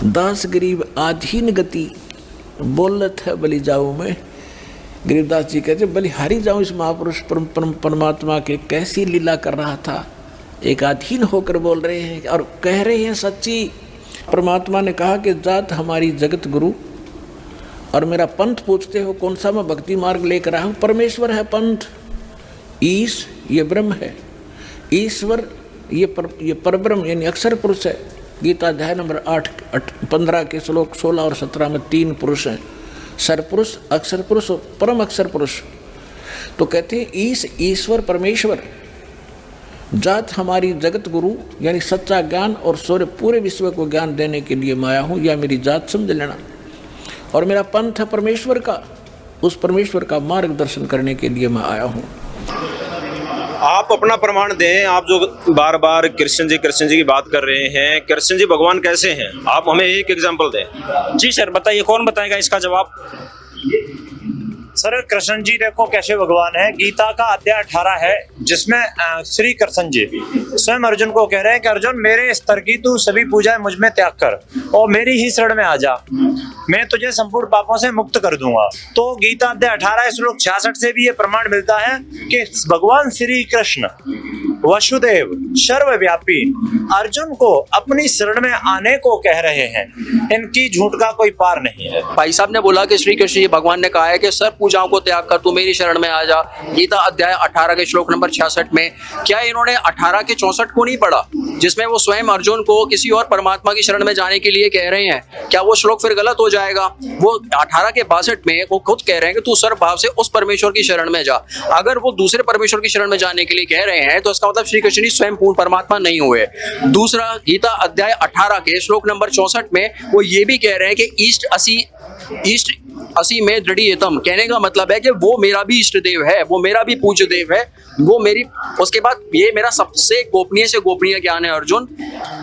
दास गरीब आधीन गति, बोलत है बलि जाऊं मैं। गरीबदास जी कहते हैं बलिहारी जाऊं इस महापुरुष परमात्मा के, कैसी लीला कर रहा था, एक अधीन होकर बोल रहे हैं और कह रहे हैं सच्ची। परमात्मा ने कहा कि जात हमारी जगत गुरु, और मेरा पंथ पूछते हो कौन सा, मैं भक्ति मार्ग लेकर आया हूँ। परमेश्वर है पंथ, ईश ये ब्रह्म है, ईश्वर ये परब्रह्म यानी अक्षर पुरुष है। गीता अध्याय नंबर 15 के श्लोक 16 और 17 में 3 पुरुष हैं, सरपुरुष, अक्षर पुरुष और परम अक्षर पुरुष। तो कहते हैं ईश ईश्वर परमेश्वर, जात हमारी जगत गुरु यानी सच्चा ज्ञान और सूर्य पूरे विश्व को ज्ञान देने के लिए मैं आया हूँ, या मेरी जात समझ लेना। और मेरा पंथ है परमेश्वर का, उस परमेश्वर का मार्गदर्शन करने के लिए मैं आया हूँ। आप अपना प्रमाण दें। आप जो बार बार कृष्ण जी की बात कर रहे हैं, कृष्ण जी भगवान कैसे हैं, आप हमें एक एग्जाम्पल दें। जी सर बताइए, कौन बताएगा इसका जवाब? सर कृष्ण जी देखो कैसे भगवान है। गीता का अध्याय 18 है जिसमें श्री कृष्ण जी स्वयं अर्जुन को कह रहे हैं कि अर्जुन मेरे स्तर की तू सभी पूजा मुझ में त्याग कर और मेरी ही शरण में आ जा, मैं तुझे संपूर्ण पापों से मुक्त कर दूंगा। तो गीता अध्याय 18 श्लोक 66 से भी ये प्रमाण मिलता है कि भगवान श्री कृष्ण वसुदेव सर्वव्यापी अर्जुन को अपनी शरण में आने को कह रहे हैं। इनकी झूठ का कोई पार नहीं है। भाई साहब ने बोला कि श्री कृष्ण जी भगवान ने कहा है कि सब पूजाओं को त्याग कर तू मेरी शरण में आ जा। गीता अध्याय 18 के श्लोक नंबर 66 में क्या इन्होंने 18 के 64 को नहीं पढ़ा जिसमें वो स्वयं अर्जुन को किसी और परमात्मा की शरण में जाने के लिए कह रहे हैं? क्या वो श्लोक फिर गलत हो जाएगा? वो 18 के 62 में वो खुद कह रहे हैं कि तू सर्व भाव से उस परमेश्वर की शरण में जा। अगर वो दूसरे परमेश्वर की शरण में जाने के लिए कह रहे हैं तो इसका मतलब श्री कृष्ण जी स्वयं पूर्ण परमात्मा नहीं हुए। दूसरा, गीता अध्याय 18 के श्लोक नंबर 64 में वो ये भी कह रहे हैं कि इष्ट असी में दृढ़ियतम, कहने का मतलब है कि वो मेरा भी इष्ट देव है, वो मेरा भी पूज्य देव है, वो मेरी। उसके बाद ये मेरा सबसे गोपनीय से गोपनीय ज्ञान है अर्जुन,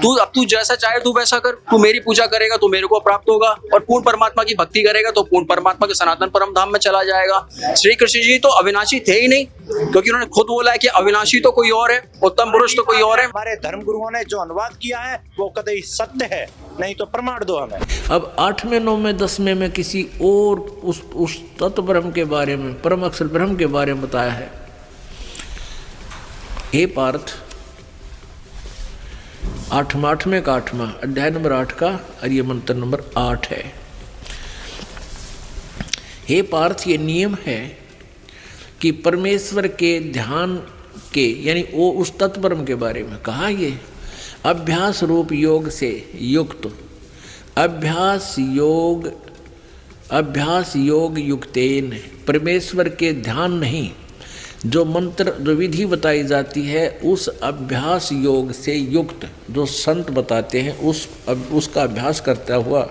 तू जैसा चाहे तू वैसा कर, तू मेरी पूजा करेगा तो मेरे को प्राप्त होगा, और पूर्ण परमात्मा की भक्ति करेगा तो पूर्ण परमात्मा के सनातन परम धाम में चला जाएगा। श्री कृष्ण जी तो अविनाशी थे ही नहीं, क्योंकि उन्होंने खुद बोला है कि अविनाशी तो कोई और है, उत्तम पुरुष तो कोई और है। हमारे धर्म गुरुओं ने जो अनुवाद किया है वो कतई सत्य है, नहीं तो प्रमाण दो हमें। अब 8वें 9वें 10वें में किसी और उस तत्व ब्रह्म के बारे में, परम अक्षर ब्रह्म के बारे में बताया है। हे पार्थ, 8वें का 8वां अध्याय नंबर 8 का और ये मंत्र नंबर 8 है। हे पार्थ, ये नियम है कि परमेश्वर के ध्यान के यानी वो उस तत्व ब्रह्म के बारे में कहा, ये अभ्यास रूप योग से युक्त, अभ्यास योग युक्तेन, परमेश्वर के ध्यान नहीं, जो मंत्र जो विधि बताई जाती है उस अभ्यास योग से युक्त जो संत बताते हैं उसका अभ्यास करता हुआ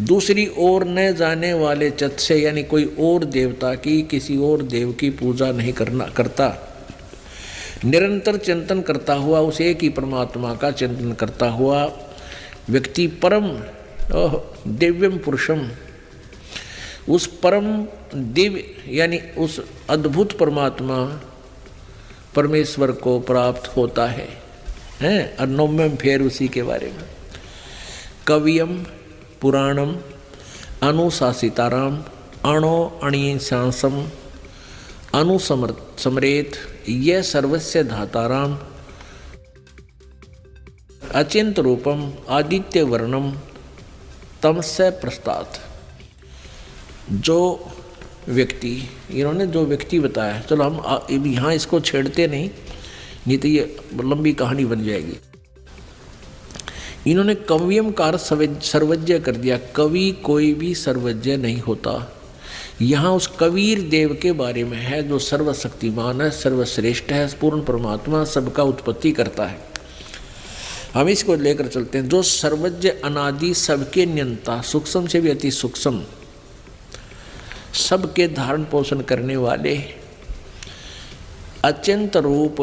दूसरी ओर न जाने वाले चित्त से यानी कोई और देवता की किसी और देव की पूजा नहीं करता, निरंतर चिंतन करता हुआ उस एक ही परमात्मा का चिंतन करता हुआ व्यक्ति परम दिव्यम पुरुषम, उस परम दिव्य यानी उस अद्भुत परमात्मा परमेश्वर को प्राप्त होता है। और 9वें फिर उसी के बारे में कवियम पुराणम अनुशासिताराम अणो अणिशांसम अनुसमरेत यह सर्वस्य धाताराम अचिंत रूपम आदित्य वर्णम तमस्य प्रस्तात्। जो व्यक्ति, इन्होंने जो व्यक्ति बताया, चलो हम यहाँ इसको छेड़ते नहीं तो ये लंबी कहानी बन जाएगी। इन्होंने कवियम कार सर्वज्ञ कर दिया। कवि कोई भी सर्वज्ञ नहीं होता। यहाँ उस कबीर देव के बारे में है जो सर्वशक्तिमान है, सर्वश्रेष्ठ है, पूर्ण परमात्मा, सबका उत्पत्ति करता है। हम इसको लेकर चलते हैं। जो सर्वज्ञ अनादि, सबके नियंता, सूक्ष्म से भी अति सूक्ष्म, सबके धारण पोषण करने वाले, अत्यंत रूप,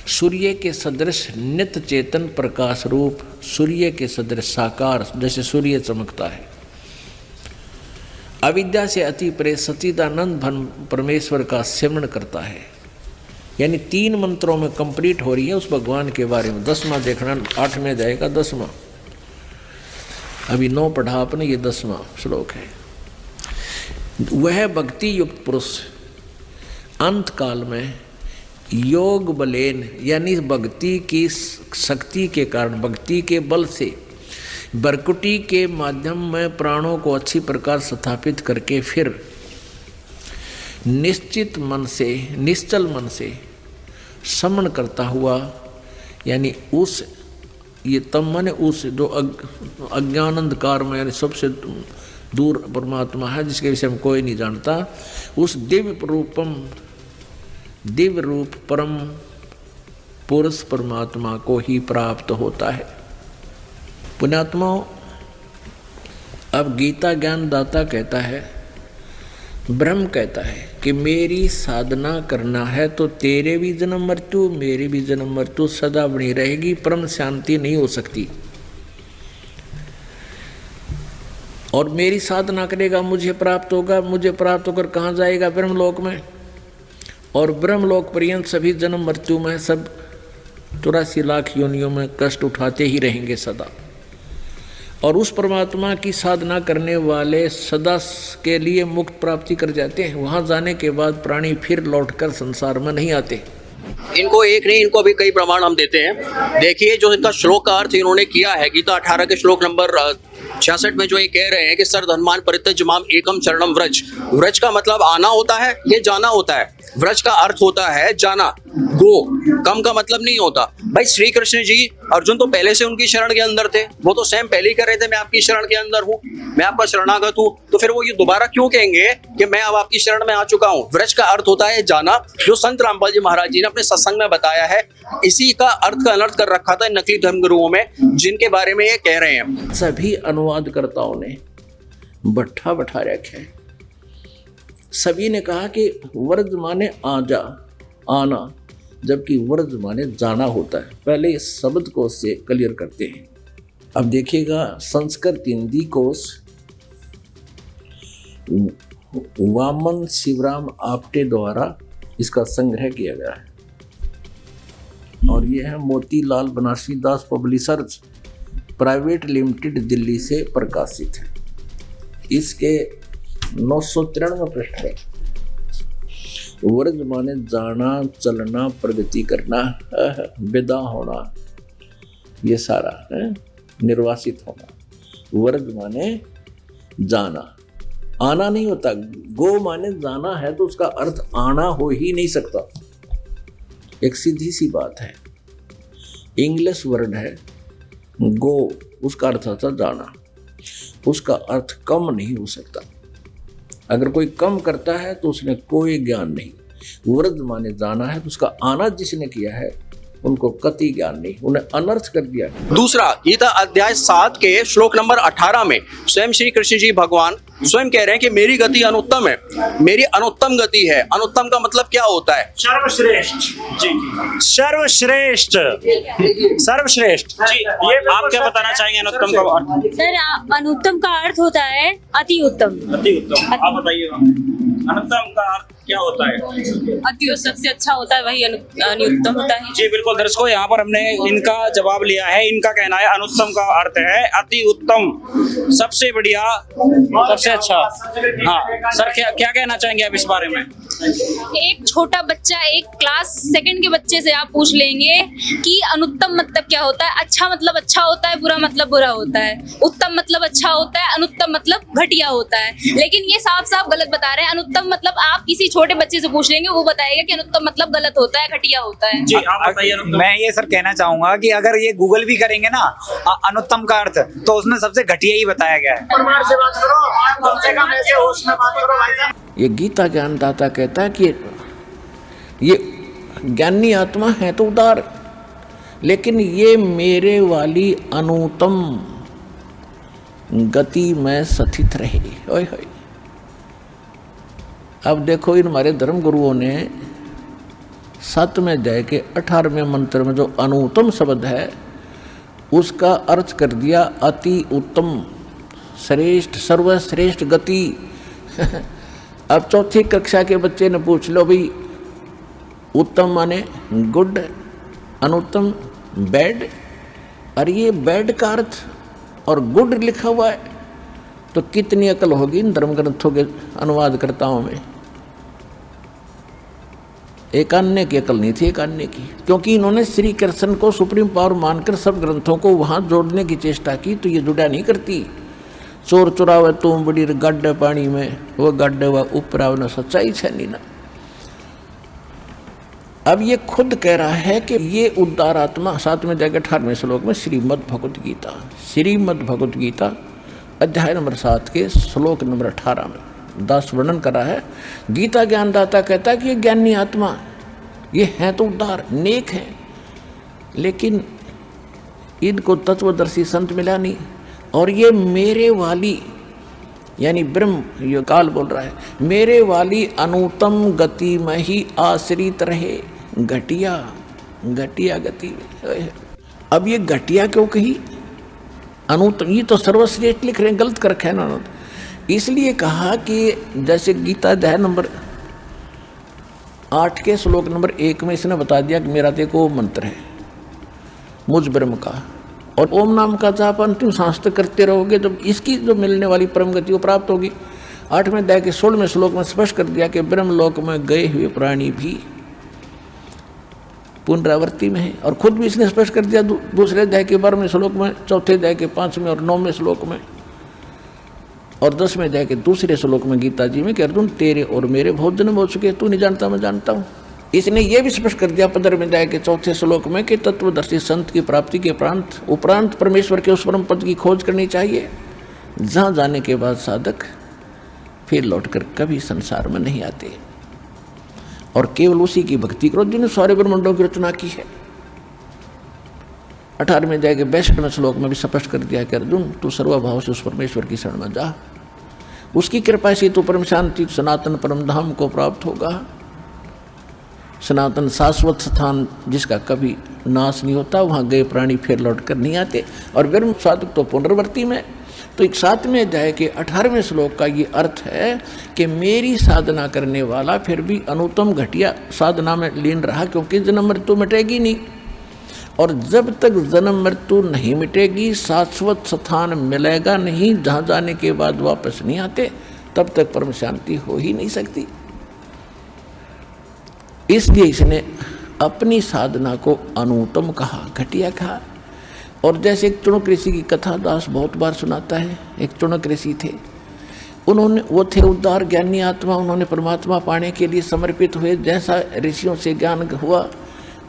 सूर्य के सदृश नित्य चेतन प्रकाश रूप, सूर्य के सदृश साकार, जैसे सूर्य चमकता है। अविद्या से अति परे सच्चिदानंद परमेश्वर का सिमरण करता है। यानी 3 मंत्रों में कंप्लीट हो रही है उस भगवान के बारे में। 10वां देखना, 8 में जाएगा 10वां, अभी 9 पढ़ा आपने, ये 10वां श्लोक है। वह भक्ति युक्त पुरुष अंत काल में योग बलेन, यानी भक्ति की शक्ति के कारण, भक्ति के बल से, बरकुटी के माध्यम में प्राणों को अच्छी प्रकार स्थापित करके फिर निश्चित मन से, निश्चल मन से समन करता हुआ, यानी उस, ये तम माने उस जो अज्ञान अंधकार में, यानी सबसे दूर परमात्मा है जिसके विषय में कोई नहीं जानता, उस दिव्य रूप परम पुरुष परमात्मा को ही प्राप्त होता है। पुण्यात्माओं, अब गीता ज्ञान दाता कहता है, ब्रह्म कहता है कि मेरी साधना करना है तो तेरे भी जन्म मृत्यु, मेरी भी जन्म मृत्यु सदा बनी रहेगी, परम शांति नहीं हो सकती। और मेरी साधना करेगा मुझे प्राप्त होगा, मुझे प्राप्त होकर कहाँ जाएगा? ब्रह्मलोक में। और ब्रह्मलोक पर्यंत सभी जन्म मृत्यु में, सब 84 लाख योनियों में कष्ट उठाते ही रहेंगे सदा। और उस परमात्मा की साधना करने वाले सदा के लिए मुक्त प्राप्ति कर जाते हैं। वहाँ जाने के बाद प्राणी फिर लौटकर संसार में नहीं आते। इनको एक नहीं, इनको भी कई प्रमाण हम देते हैं। देखिए जो इनका श्लोक का अर्थ इन्होंने किया है, गीता 18 के श्लोक नंबर 66 में जो ये कह रहे हैं कि सर्वधर्मान् परित्यज्य माम एकम शरणं व्रज। व्रज का मतलब आना होता है, ये जाना होता है। व्रज का अर्थ होता है जाना, गो, कम का मतलब नहीं होता। भाई श्री कृष्ण जी, अर्जुन तो पहले से उनकी शरण के अंदर थे, वो तो स्वयं पहले ही कह रहे थे मैं आपकी शरण के अंदर हूँ, मैं आपका शरणागत हूँ, तो फिर वो ये दोबारा क्यों कहेंगे कि मैं अब आपकी शरण में आ चुका हूँ? व्रज का अर्थ होता है जाना, जो संत रामपाल जी महाराज जी ने अपने सत्संग में बताया है। इसी का अर्थ का अनर्थ कर रखा था नकली धर्मगुरुओं में, जिनके बारे में ये कह रहे हैं। सभी अनुवादकर्ताओं ने बैठा रखे हैं। सभी ने कहा कि व्रज माने आजा, आना, जबकि व्रज माने जाना होता है। पहले इस शब्द कोश से क्लियर करते हैं। अब देखिएगा, संस्कृत हिंदी कोश वामन शिवराम आप्टे द्वारा इसका संग्रह किया गया है, और यह है मोतीलाल बनारसी दास पब्लिशर्स प्राइवेट लिमिटेड, दिल्ली से प्रकाशित है। इसके 993 पृष्ठ है। व्रज माने जाना, चलना, प्रगति करना, विदा होना, ये सारा है, निर्वासित होना। व्रज माने जाना, आना नहीं होता। गो माने जाना है तो उसका अर्थ आना हो ही नहीं सकता। एक सीधी सी बात है, इंग्लिश वर्ड है गो, उसका अर्थ था जाना, उसका अर्थ कम नहीं हो सकता। अगर कोई कम करता है तो उसने कोई ज्ञान नहीं। व्रज माने जाना है तो उसका आना जिसने किया है उनको कति ज्ञान नहीं, उन्हें अनर्थ कर दिया। दूसरा, गीता अध्याय 7 के श्लोक नंबर 18 में स्वयं श्री कृष्ण जी भगवान स्वयं कह रहे हैं कि मेरी गति अनुत्तम है, मेरी अनुत्तम गति है। अनुत्तम का मतलब क्या होता है? सर्वश्रेष्ठ जी, सर्वश्रेष्ठ, सर्वश्रेष्ठ जी। ये आप क्या बताना चाहेंगे अनुत्तम का अर्थ? सर, अनुत्तम का अर्थ होता है अति उत्तम। अति उत्तम, आप बताइए अनुत्तम का अर्थ क्या होता है? अति जो सबसे अच्छा होता है वही अनुत्तम होता है। जी बिल्कुल दर्शकों, यहाँ पर हमने इनका जवाब लिया है। इनका कहना है अनुत्तम का अर्थ है अति उत्तम, सबसे बढ़िया, सबसे अच्छा। हाँ सर, क्या क्या कहना चाहेंगे आप इस बारे में? एक छोटा बच्चा, एक क्लास सेकंड के बच्चे से आप पूछ लेंगे कि अनुत्तम मतलब क्या होता है। अच्छा मतलब अच्छा होता है, बुरा मतलब बुरा होता है। उत्तम मतलब अच्छा होता है, अनुत्तम मतलब घटिया होता है। लेकिन ये साफ साफ गलत बता रहे हैं। अनुत्तम मतलब आप किसी छोटे बच्चे से पूछ लेंगे, वो बताएगा कि अनुत्तम मतलब गलत होता है, घटिया होता है। जी आप बताइए। मैं ये सर कहना चाहूंगा कि अगर ये गूगल भी करेंगे ना अनुत्तम का अर्थ, तो उसमें सबसे घटिया ही बताया गया है। ये गीता ज्ञानदाता कहता है कि ये ज्ञानी आत्मा है तो उदार, लेकिन ये मेरे वाली अनुत्तम गति में स्थित रहे। ओए होए। अब देखो, इन हमारे धर्म गुरुओं ने 7वें अध्याय के 18वें मंत्र में जो अनुत्तम शब्द है उसका अर्थ कर दिया अति उत्तम, श्रेष्ठ, सर्वश्रेष्ठ गति। अब चौथी कक्षा के बच्चे ने पूछ लो भाई, उत्तम माने गुड, अनुत्तम बैड, और ये बैड का अर्थ और गुड लिखा हुआ है, तो कितनी अकल होगी इन धर्म ग्रंथों के अनुवादकर्ताओं में। एक अन्य की अकल नहीं थी, एक अन्य की, क्योंकि इन्होंने श्री कृष्ण को सुप्रीम पावर मानकर सब ग्रंथों को वहाँ जोड़ने की चेष्टा की, तो ये जुड़ा नहीं करती। चोर चुरावे तुम बड़ी गड्ढे पानी में, वो गड्ढे वह ऊपर आवे, ना सच्चाई है नहीं ना। अब ये खुद कह रहा है कि ये उदार आत्मा 7वें अध्याय के 18वें श्लोक में श्रीमद् भगवत गीता अध्याय नंबर 7 के श्लोक नंबर 18 में दास वर्णन कर रहा है। गीता ज्ञानदाता कहता है कि ये ज्ञानी आत्मा ये हैं तो उदार, नेक है, लेकिन इनको तत्वदर्शी संत मिला नहीं। और ये मेरे वाली, यानी ब्रह्म, ये काल बोल रहा है, मेरे वाली अनुत्तम गति में ही आश्रित रहे। घटिया गति। अब ये घटिया क्यों कही? अनुत्तम, ये तो सर्वश्रेष्ठ लिख रहे हैं, गलत कर रखा है ना। इसलिए कहा कि जैसे गीता अध्याय नंबर 8 के श्लोक नंबर 1 में इसने बता दिया कि मेरा देखो मंत्र है मुझ ब्रह्म का, और ओम नाम का जाप अंतिम सांस तक करते रहोगे तो इसकी जो मिलने वाली परम गति को प्राप्त होगी। 8वें अध्याय के 16वें श्लोक में स्पष्ट कर दिया कि ब्रह्मलोक में गए हुए प्राणी भी पुनरावृत्ति में है, और खुद भी इसने स्पष्ट कर दिया दूसरे अध्याय के 12वें श्लोक में, चौथे अध्याय के 5वें और 9वें श्लोक में, और 10वें अध्याय के दूसरे श्लोक में गीता जी में कि अर्जुन तेरे और मेरे बहुत जन्म हो चुके, तू नहीं जानता मैं जानता हूँ। इसने ये भी स्पष्ट कर दिया 15वें अध्याय के 4थे श्लोक में कि तत्वदर्शी संत की प्राप्ति के उपरांत परमेश्वर के उस परम पद की खोज करनी चाहिए, जहाँ जाने के बाद साधक फिर लौटकर कभी संसार में नहीं आते, और केवल उसी की भक्ति करो जिन्होंने सारे ब्रह्मांडों की रचना की है। 18वें अध्याय के 62वें श्लोक में भी स्पष्ट कर दिया कि अर्जुन तू सर्वभाव से उस परमेश्वर की शरण में जा, उसकी कृपा से तू परम शांति सनातन परम धाम को प्राप्त होगा। सनातन शाश्वत स्थान जिसका कभी नाश नहीं होता, वहाँ गए प्राणी फिर लौट कर नहीं आते, और ब्रह्म साधक तो पुनर्वर्ती में। तो एक 7वें अध्याय के 18वें श्लोक का ये अर्थ है कि मेरी साधना करने वाला फिर भी अनुत्तम घटिया साधना में लीन रहा, क्योंकि जन्म मृत्यु मिटेगी नहीं, और जब तक जन्म मृत्यु नहीं मिटेगी, शाश्वत स्थान मिलेगा नहीं, जहाँ जाने के बाद वापस नहीं आते, तब तक परम शांति हो ही नहीं सकती। इसलिए इसने अपनी साधना को अनुत्तम कहा, घटिया कहा। और जैसे एक चुनक ऋषि की कथा दास बहुत बार सुनाता है, एक चुनक ऋषि थे, वो थे उदार ज्ञानी आत्मा, उन्होंने परमात्मा पाने के लिए समर्पित हुए। जैसा ऋषियों से ज्ञान हुआ,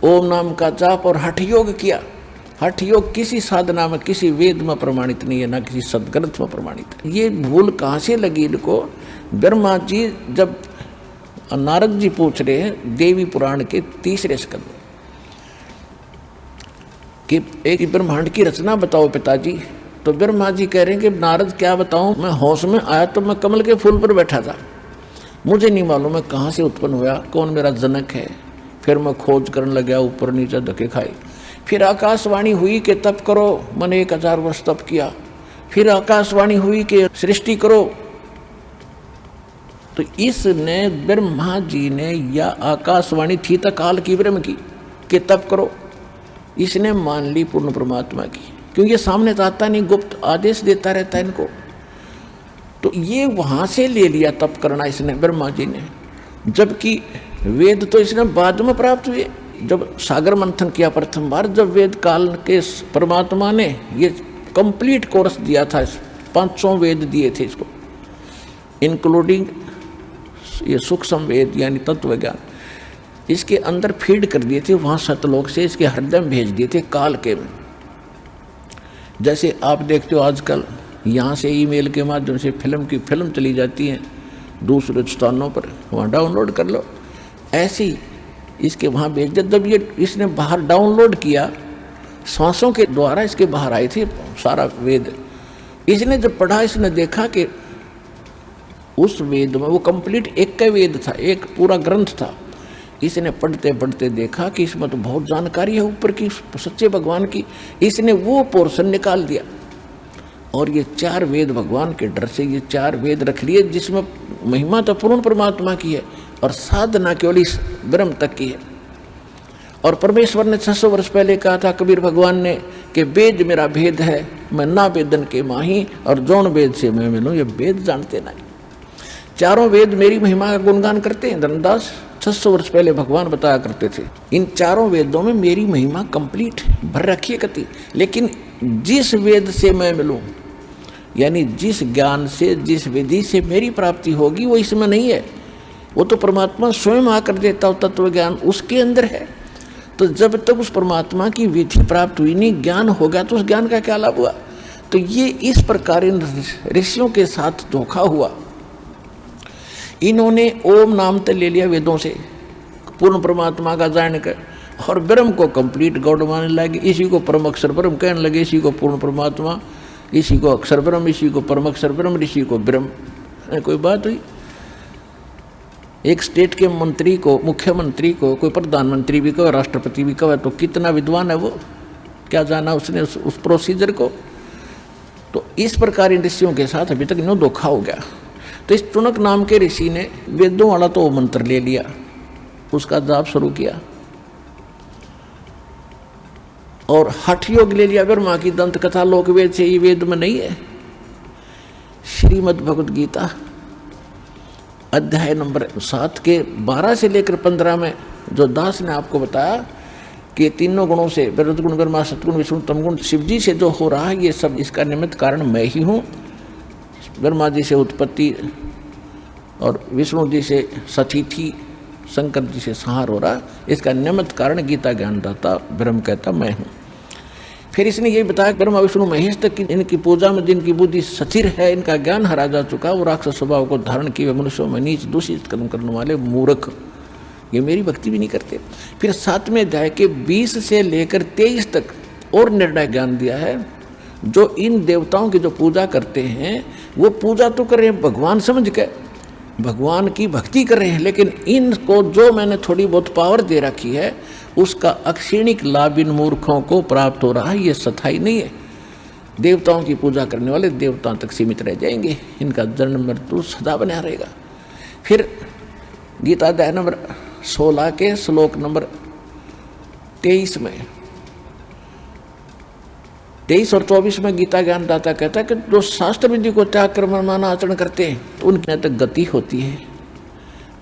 ओम नाम का जाप और हठ योग किया। हठ योग किसी साधना में, किसी वेद में प्रमाणित नहीं है, ना किसी सदग्रंथ में प्रमाणित है। ये भूल कहाँ से लगी इनको? ब्रह्मा जी जब नारद जी पूछ रहे हैं देवी पुराण के 3रे स्कंद में कि एक ब्रह्मांड की रचना बताओ पिताजी, तो ब्रह्मा जी कह रहे हैं कि नारद क्या बताऊं, मैं होश में आया तो मैं कमल के फूल पर बैठा था, मुझे नहीं मालूम मैं कहाँ से उत्पन्न हुआ, कौन मेरा जनक है। फिर मैं खोज करने लगा, ऊपर नीचे धक्के खाए। फिर आकाशवाणी हुई कि तप करो, मैंने 1000 वर्ष तप किया। फिर आकाशवाणी हुई कि सृष्टि करो, तो इसने ब्रह्मा जी ने या आकाशवाणी थी तो काल की ब्रह्म की कि तप करो, इसने मान ली पूर्ण परमात्मा की, क्योंकि ये सामने तो आता नहीं, गुप्त आदेश देता रहता है इनको। तो ये वहाँ से ले लिया तप करना इसने ब्रह्मा जी ने, जबकि वेद तो इसने बाद में प्राप्त हुए। जब सागर मंथन किया प्रथम बार, जब वेद काल के परमात्मा ने ये कंप्लीट कोर्स दिया था, 500 वेद दिए थे इसको, इंक्लूडिंग ये सूक्ष्म वेद यानी तत्व ज्ञान, इसके अंदर फीड कर दिए थे वहाँ सतलोक से, इसके हृदय में भेज दिए थे काल के में। जैसे आप देखते हो आजकल यहाँ से ईमेल के माध्यम से फिल्म चली जाती है दूसरे स्थानों पर, वहाँ डाउनलोड कर लो, ऐसे ही इसके वहाँ भेज दिया। जब ये इसने बाहर डाउनलोड किया, श्वासों के द्वारा इसके बाहर आए थे सारा वेद। इसने जब पढ़ा, इसने देखा कि उस वेद में, वो कंप्लीट एक का वेद था, एक पूरा ग्रंथ था। इसने पढ़ते पढ़ते देखा कि इसमें तो बहुत जानकारी है ऊपर की, सच्चे भगवान की। इसने वो पोर्शन निकाल दिया और ये 4 वेद भगवान के डर से ये 4 वेद रख लिए, जिसमें महिमा तो पूर्ण परमात्मा की है और साधना केवल इस ब्रह्म तक की है। और परमेश्वर ने 600 वर्ष पहले कहा था कबीर भगवान ने कि वेद मेरा भेद है, मैं ना वेदन के माही और जौन वेद से मैं मिलूँ। ये वेद जानते नहीं, 4 वेद मेरी महिमा का गुणगान करते हैं। धर्मदास 600 वर्ष पहले भगवान बताया करते थे, इन 4 वेदों में मेरी महिमा कंप्लीट भर रखी है कति। लेकिन जिस वेद से मैं मिलूँ, यानी जिस ज्ञान से, जिस विधि से मेरी प्राप्ति होगी, वो इसमें नहीं है। वो तो परमात्मा स्वयं आकर देता हो, तत्व ज्ञान उसके अंदर है। तो जब तक उस परमात्मा की विधि प्राप्त हुई नहीं, ज्ञान हो गया, तो उस ज्ञान का क्या लाभ हुआ। तो ये इस प्रकार इन ऋषियों के साथ धोखा हुआ। इन्होंने ओम नाम तो ले लिया वेदों से पूर्ण परमात्मा का जान कर, और ब्रह्म को कंप्लीट गॉड मानने लगे। इसी को परम अक्षर ब्रह्म कहने लगे, इसी को पूर्ण परमात्मा, इसी को अक्षर ब्रह्म, इसी को परम अक्षर ब्रह्म, इसी को ब्रह्म। कोई बात हुई। एक स्टेट के मंत्री को, मुख्यमंत्री को कोई प्रधानमंत्री भी कहे, राष्ट्रपति भी कहे, तो कितना विद्वान है वो, क्या जाना उसने उस प्रोसीजर को। तो इस प्रकार इन ऋषियों के साथ अभी तक इन्हों धोखा हो गया। तो इस टुनक नाम के ऋषि ने वेदों वाला तो मंत्र ले लिया, उसका जाप शुरू किया, और हठ योग ले लिया ब्रह्मा की दंत कथा लोक वेद से। ये वेद में नहीं है। श्रीमद् भगवद गीता अध्याय नंबर 7 के 12 से लेकर 15 में जो दास ने आपको बताया कि तीनों गुणों से, रजगुण ब्रह्मा, सतगुण विष्णु तमगुण, शिव जी से जो हो रहा है, ये सब इसका निमित्त कारण मैं ही हूँ। ब्रह्मा जी से उत्पत्ति और विष्णु जी से सतीथि, शंकर जी से संहार हो रहा, इसका निमित्त कारण गीता ज्ञानदाता ब्रह्म कहता मैं हूँ। फिर इसने ये बताया ब्रह्मा विष्णु महेश तक की इनकी पूजा में जिनकी बुद्धि स्थिर है, इनका ज्ञान हरा जा चुका, वो राक्षस स्वभाव को धारण किए मनुष्यों में नीच दूषित कर्म करने वाले मूर्ख, ये मेरी भक्ति भी नहीं करते। फिर 7वें अध्याय के 20 से लेकर 23 तक और निर्णय ज्ञान दिया है। जो इन देवताओं की जो पूजा करते हैं, वो पूजा तो कर रहे हैं भगवान समझ के, भगवान की भक्ति कर रहे हैं, लेकिन इनको जो मैंने थोड़ी बहुत पावर दे रखी है, उसका अक्षीणिक लाभ इन मूर्खों को प्राप्त हो रहा है। ये स्थायी नहीं है। देवताओं की पूजा करने वाले देवताओं तक सीमित रह जाएंगे, इनका जन्म मृत्यु सदा बना रहेगा। फिर गीता अध्याय नंबर 16 के श्लोक नंबर 23 में, 23 और 24 में गीता ज्ञानदाता कहता है कि जो शास्त्र विधि को त्याग कर मनमाना आचरण करते हैं, तो उनकी न तो गति होती है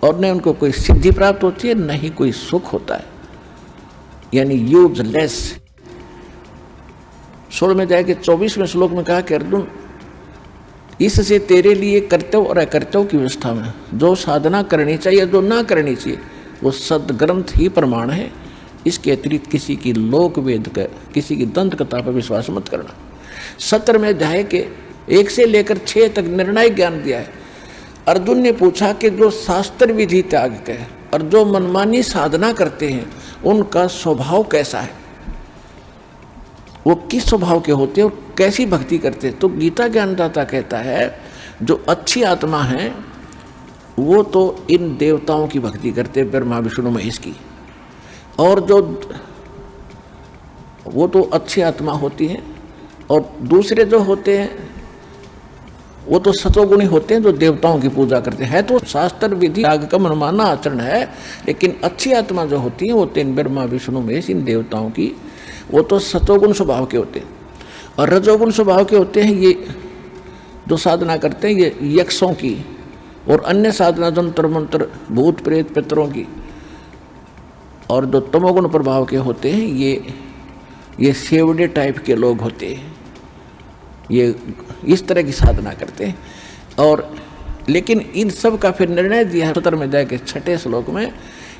और न उनको कोई सिद्धि प्राप्त होती है, न ही कोई सुख होता है, यानी यूजलेस। 16 में जाके 24वें श्लोक में कहा कि अर्जुन, इससे तेरे लिए कर्तव्य और अकर्तव्य की व्यवस्था में जो साधना करनी चाहिए, जो ना करनी चाहिए, वो सदग्रंथ ही प्रमाण है। इसके अतिरिक्त किसी की लोक वेद का, किसी की दंत कथा पर विश्वास मत करना। 17वें अध्याय के 1 से लेकर 6 तक निर्णायक ज्ञान दिया है। अर्जुन ने पूछा कि जो शास्त्र विधि त्याग के और जो मनमानी साधना करते हैं, उनका स्वभाव कैसा है, वो किस स्वभाव के होते हैं और कैसी भक्ति करते हैं। तो गीता ज्ञानदाता कहता है जो अच्छी आत्मा है वो तो इन देवताओं की भक्ति करते हैं, ब्रह्मा विष्णु महेश की, और जो वो तो अच्छी आत्मा होती है, और दूसरे जो होते हैं वो तो सतोगुणी होते हैं जो देवताओं की पूजा करते हैं। तो शास्त्र विधि त्याग का मनमाना आचरण है, लेकिन अच्छी आत्मा जो होती है वो 3 ब्रह्मा विष्णु महेश इन देवताओं की, वो तो सतोगुण स्वभाव के होते हैं। और रजोगुण स्वभाव के होते हैं ये जो साधना करते हैं, ये यक्षों की और अन्य साधना जंतर मंत्र भूत प्रेत पितरों की। और जो तमोगुण प्रभाव के होते हैं ये सेवड़े टाइप के लोग होते हैं, ये इस तरह की साधना करते हैं। और लेकिन इन सब का फिर निर्णय दिया है सत्र में जाके 6ठे श्लोक में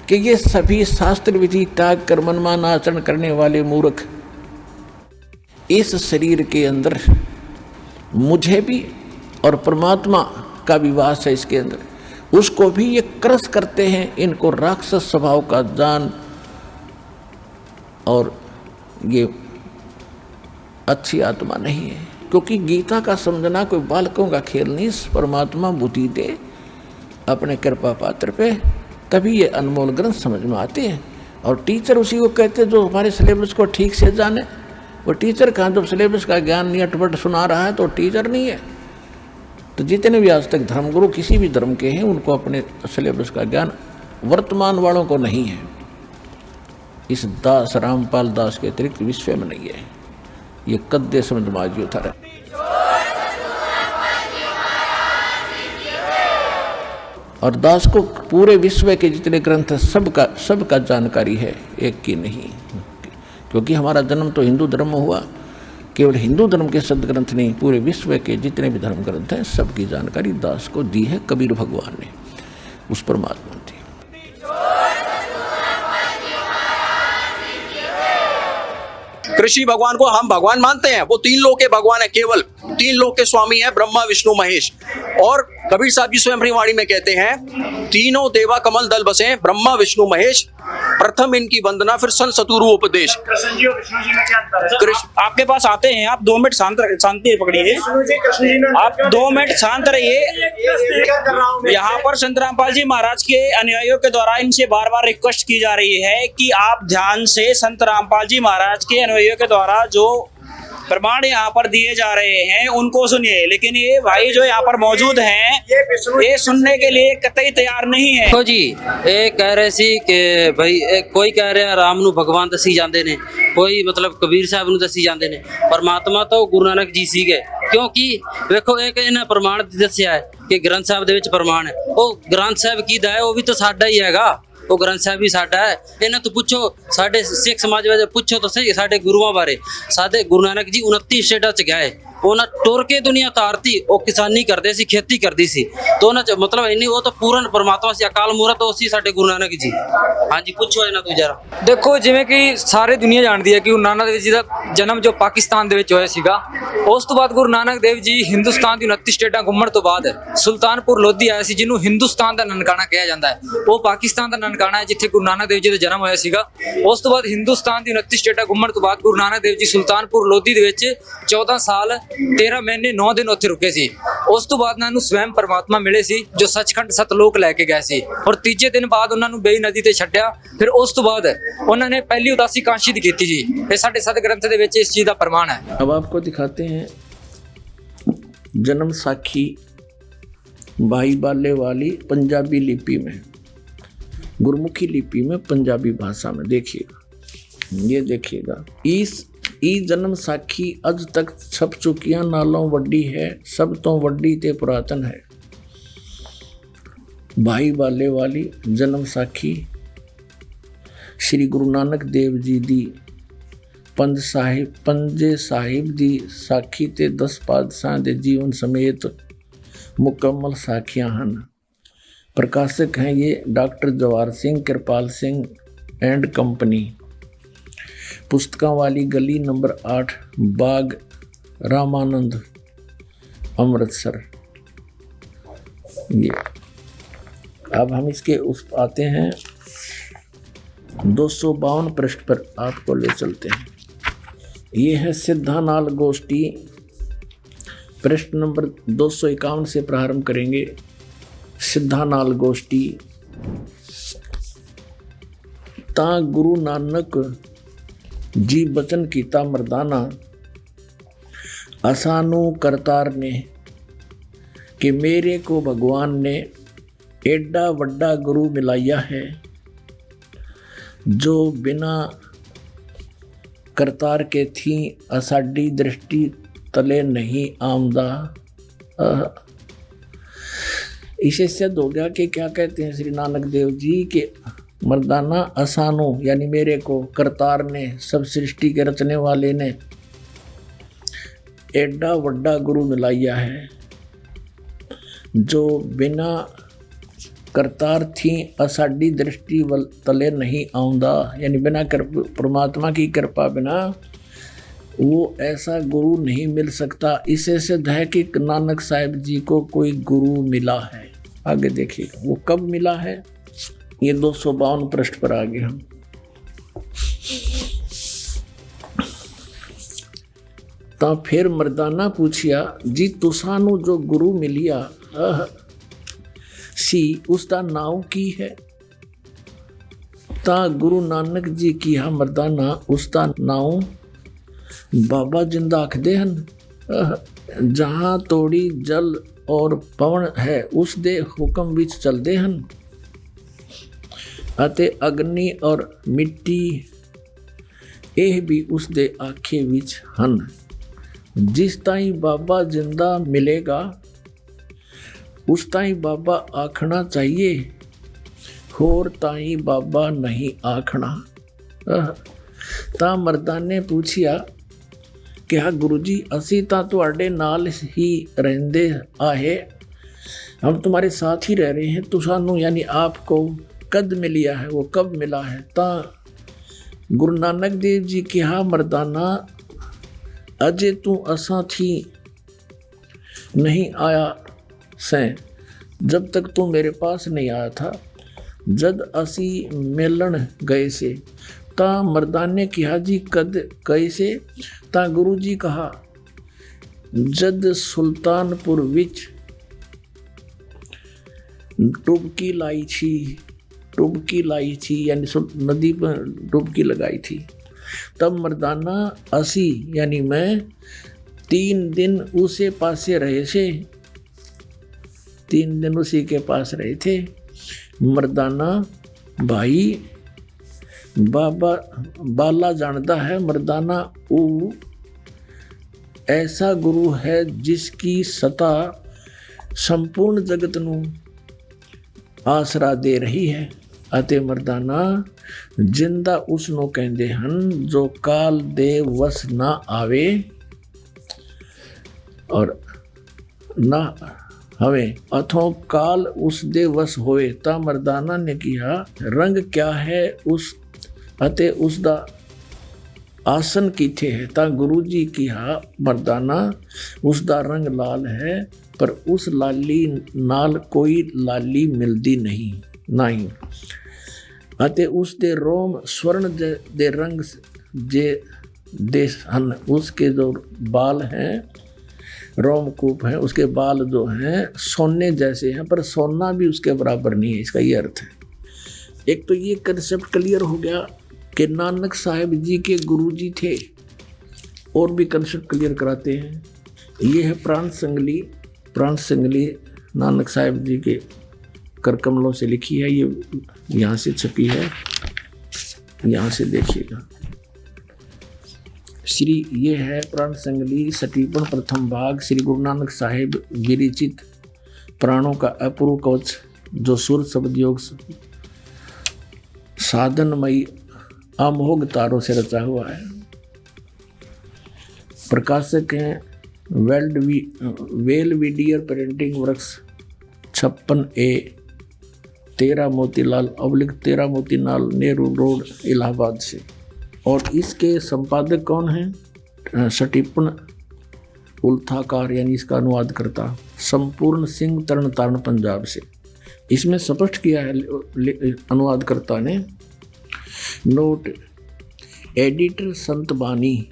कि ये सभी शास्त्र विधि त्याग कर मनमान आचरण करने वाले मूर्ख इस शरीर के अंदर मुझे भी और परमात्मा का भी वास है इसके अंदर, उसको भी ये क्रस करते हैं। इनको राक्षस स्वभाव का जान, और ये अच्छी आत्मा नहीं है। क्योंकि गीता का समझना कोई बालकों का खेल नहीं, परमात्मा बुद्धि दे अपने कृपा पात्र पे, तभी ये अनमोल ग्रंथ समझ में आते हैं। और टीचर उसी को कहते हैं जो हमारे सिलेबस को ठीक से जाने। वो टीचर कहाँ, जब सिलेबस का ज्ञान नहीं अटपट सुना रहा है तो टीचर नहीं है। तो जितने भी आज तक धर्मगुरु किसी भी धर्म के हैं, उनको अपने सिलेबस का ज्ञान वर्तमान वालों को नहीं है। इस दास रामपाल दास के अतिरिक्त विश्व में नहीं है। ये कद्दे समझ माजी उतारा। और दास को पूरे विश्व के जितने ग्रंथ है सबका जानकारी है, एक की नहीं। क्योंकि हमारा जन्म तो हिंदू धर्म में हुआ, केवल हिंदू धर्म के सदग्रंथ नहीं, पूरे विश्व के जितने भी धर्म ग्रंथ हैं सबकी जानकारी दास को दी है कबीर भगवान ने, उस परमात्मा ने। कृषि भगवान को हम भगवान मानते हैं, वो 3 लोक के भगवान है, केवल 3 लोक के स्वामी है, ब्रह्मा विष्णु महेश। और कबीर साहब जी स्वयं अपनी वाणी में कहते हैं, तीनों देवा कमल दल बसे, ब्रह्मा विष्णु महेश, प्रथम इनकी वंदना फिर सन सतुरु उपदेश। कृष्ण जी और विष्णु जी में क्या अंतर है? आपके पास आते हैं, आप 2 मिनट शांति पकड़िए, आप 2 मिनट शांत रहिए। यहाँ पर संत रामपाल जी महाराज के अनुयायियों के द्वारा इनसे बार बार रिक्वेस्ट की जा रही है कि आप ध्यान से संत रामपाल जी महाराज के अनुयायियों के द्वारा जो प्रमाण यहाँ पर दिए जा रहे हैं उनको सुनिए। लेकिन ये भाई जो यहाँ पर मौजूद हैं ये सुनने के लिए कतई तैयार नहीं है। देखो जी, ये कह रहे सी कि भाई कोई कह रहा राम नू भगवान दसी जाते ने, कोई मतलब कबीर साहब नू दसी जाते ने, परमात्मा तो गुरु नानक जी सीगे। क्योंकि देखो एक इन्हें प्रमाण दसिया है कि ग्रंथ साहब दे विच प्रमाण है, वो ग्रंथ साहब की दा है, वो भी तो साडा ही हैगा, वो ग्रंथ साहब भी साडा है। इन्हें तो पूछो साडे सिख समाज में पूछो तो सही साडे गुरुओं बारे। साडे गुरु नानक जी 29 स्टेटा च गए, ਉਹਨਾਂ ਟੁਰ ਕੇ ਦੁਨੀਆ ਤਾਰਤੀ, ਉਹ ਕਿਸਾਨੀ ਕਰਦੇ ਸੀ, ਖੇਤੀ ਕਰਦੀ ਸੀ, तो ਉਹਨਾਂ ਚ ਮਤਲਬ ਇੰਨੀ ਉਹ ਤਾਂ ਪੂਰਨ ਪਰਮਾਤਮਾ ਸੀ, ਅਕਾਲ ਮੂਰਤ ਉਹ ਸੀ ਸਾਡੇ ਗੁਰੂ ਨਾਨਕ ਜੀ। ਹਾਂਜੀ ਪੁੱਛੋ ਇਹਨਾਂ ਤੋਂ ਜਰਾ। ਦੇਖੋ ਜਿਵੇਂ ਕਿ ਸਾਰੇ ਦੁਨੀਆ ਜਾਣਦੀ ਹੈ ਕਿ ਗੁਰੂ ਨਾਨਕ ਦੇਵ ਜੀ ਦਾ ਜਨਮ ਜੋ ਪਾਕਿਸਤਾਨ ਦੇ ਵਿੱਚ ਹੋਇਆ ਸੀਗਾ, ਉਸ ਤੋਂ ਬਾਅਦ ਗੁਰੂ ਨਾਨਕ ਦੇਵ ਜੀ ਹਿੰਦੁਸਤਾਨ ਦੀ 29 ਸਟੇਟਾਂ ਘੁੰਮਣ ਤੋਂ ਬਾਅਦ ਸੁਲਤਾਨਪੁਰ ਲੋਧੀ ਆਇਆ ਸੀ, ਜਿਹਨੂੰ ਹਿੰਦੁਸਤਾਨ ਦਾ ਨਨਕਾਣਾ ਕਿਹਾ ਜਾਂਦਾ ਹੈ। ਉਹ ਪਾਕਿਸਤਾਨ ਦਾ ਨਨਕਾਣਾ ਹੈ ਜਿੱਥੇ ਗੁਰੂ ਨਾਨਕ ਦੇਵ ਜੀ ਦਾ ਜਨਮ ਹੋਇਆ ਸੀਗਾ। ਉਸ ਤੋਂ ਬਾਅਦ ਹਿੰਦੁਸਤਾਨ ਦੀ 29 ਸਟੇਟਾਂ ਘੁੰਮਣ ਤੋਂ ਬਾਅਦ ਗੁਰੂ ਨਾਨਕ ਦੇਵ ਜੀ ਸੁਲਤਾਨਪੁਰ ਲੋਧੀ ਦੇ ਵਿੱਚ 14 ਸਾਲ 13 ਮਹੀਨੇ 9 ਦਿਨ ਉੱਥੇ ਰੁਕੇ ਸੀ। ਉਸ ਤੋਂ ਬਾਅਦ ਉਹਨਾਂ ਨੂੰ ਸਵੈਮ ਪਰਮਾਤਮਾ ਮਿਲੇ ਸੀ ਜੋ ਸੱਚਖੰਡ ਸਤਲੋਕ ਲੈ ਕੇ ਗਏ ਸੀ, ਔਰ ਤੀਜੇ ਦਿਨ ਬਾਅਦ ਉਹਨਾਂ ਨੂੰ ਬੇਈ ਨਦੀ ਤੇ ਛੱਡਿਆ। ਫਿਰ ਉਸ ਤੋਂ ਬਾਅਦ ਉਹਨਾਂ ਨੇ ਪਹਿਲੀ ਉਦਾਸੀ ਕਾਂਸ਼ੀ ਦੀ ਕੀਤੀ ਜੀ। ਇਹ ਸਾਡੇ ਸਤ ਗ੍ਰੰਥ ਦੇ ਵਿੱਚ ਇਸ ਚੀਜ਼ ਦਾ ਪ੍ਰਮਾਣ ਹੈ। अब आपको दिखाते हैं जन्म साखी भाई बाले वाली पंजाबी लिपि में, गुरमुखी लिपि में, पंजाबी भाषा में। देखिएगा, ये देखिएगा, ई जन्म साखी अज तक छप चुकियां नालों वड्डी है, सब तो वड्डी ते पुरातन है। भाई बाले वाली जन्म साखी श्री गुरु नानक देव जी दी पंजे साहिब दी साखी ते 10 पातशाह दे जीवन समेत मुकम्मल साखियां हैं। प्रकाशक हैं ये doctor Jawahar Singh Kripal Singh and company, पुस्तकों वाली गली नंबर 8 बाग रामानंद अमृतसर। ये अब हम इसके उस आते हैं 252 पृष्ठ पर आपको ले चलते हैं। ये है सिद्धानाल गोष्ठी, पृष्ठ नंबर 251 से प्रारंभ करेंगे। सिद्धानाल गोष्ठी। ता गुरु नानक जी बचन कीता मरदाना, असानू करतार ने कि मेरे को भगवान ने एडा वड्डा गुरु मिलाया है जो बिना करतार के थी असाडी दृष्टि तले नहीं आमदा। इसे सिद्ध हो गया कि क्या कहते हैं श्री नानक देव जी के मर्दाना असानो यानी मेरे को करतार ने, सब सृष्टि के रचने वाले ने एडा वड्डा गुरु मिलाया है जो बिना करतार थी असाडी दृष्टि तले नहीं आउंदा, यानी बिना परमात्मा की कृपा बिना वो ऐसा गुरु नहीं मिल सकता। इसे सिद्ध है कि नानक साहिब जी को कोई गुरु मिला है। आगे देखिए वो कब मिला है, ये 252 पृष्ठ पर आगे हम। तो फिर मर्दाना पूछिया जी तुसानू जो गुरु मिलिया सी उसका नाम की है। ता गुरु नानक जी की हा मर्दाना उसका नाम बाबा जिंदा आखदे हन। जहाँ तोड़ी जल और पवन है उस दे हुक्म विच चलदे हन अते अग्नि और मिट्टी ਇਹ भी उस दे आखे विच हन। जिस ताई बाबा जिंदा मिलेगा उस ताई बाबा आखना चाहिए, होर ताई बाबा नहीं आखना। ता मर्दा ने पूछिया कि हाँ गुरु जी असी ता तुहाडे नाल ही रहंदे आहे, हम तुम्हारे साथ ही रह रहे हैं, तो सानू यानी आपको कद मिलिया है, वो कब मिला है। ता गुरु नानक देव जी की हाँ मर्दाना अजे तू असा थी नहीं आया से, जब तक तू मेरे पास नहीं आया था, जद असी मिलन गए से। ता मर्दाने कहा जी कद कैसे। ता गुरु जी कहा जद सुल्तानपुर विच डुबकी लाई थी यानी नदी पर डुबकी लगाई थी। तब मर्दाना असी यानी मैं 3 दिन उसे पासे रहे से, 3 दिन उसी के पास रहे थे। मर्दाना भाई बाबा बाला जानता है मर्दाना वो ऐसा गुरु है जिसकी सत्ता संपूर्ण जगत नू आसरा दे रही है। अते मर्दाना जिंदा उसनों कहते हन जो काल दे वस ना आवे और ना हवे अथो काल उस दे वस होए। ता मर्दाना ने किया रंग क्या है उस अते उसदा आसन किथे है। ता गुरु जी किया मर्दाना उसदा रंग लाल है, पर उस लाली नाल कोई लाली मिलदी नहीं अते उस दे रोम स्वर्ण दे रंग जे देश हन। उसके जो बाल हैं रोमकूप हैं, उसके बाल जो हैं सोने जैसे हैं, पर सोना भी उसके बराबर नहीं है। इसका ये अर्थ है। एक तो ये कंसेप्ट क्लियर हो गया कि नानक साहिब जी के गुरु जी थे, और भी कंसेप्ट क्लियर कराते हैं। ये है प्राण संगली नानक साहिब जी के कर कमलों से लिखी है। ये यहाँ से छपी है, यहाँ से देखिएगा। श्री ये है प्राण संगली सटीपन प्रथम भाग, श्री गुरु नानक साहिब विरचित प्राणों का अपूर्व कवच, जो सुर शब्द योग साधनमयी अमोघ तारों से रचा हुआ है। प्रकाशक हैं Belvedere printing works 56A 13 Motilal अब्लिक 13 मोतीलाल नेहरू रोड इलाहाबाद से। और इसके संपादक कौन हैं? सटीपन उल्थाकार यानी इसका अनुवाद करता संपूर्ण सिंह तरण तारण पंजाब से। इसमें स्पष्ट किया है अनुवादकर्ता ने, नोट एडिटर संत बानी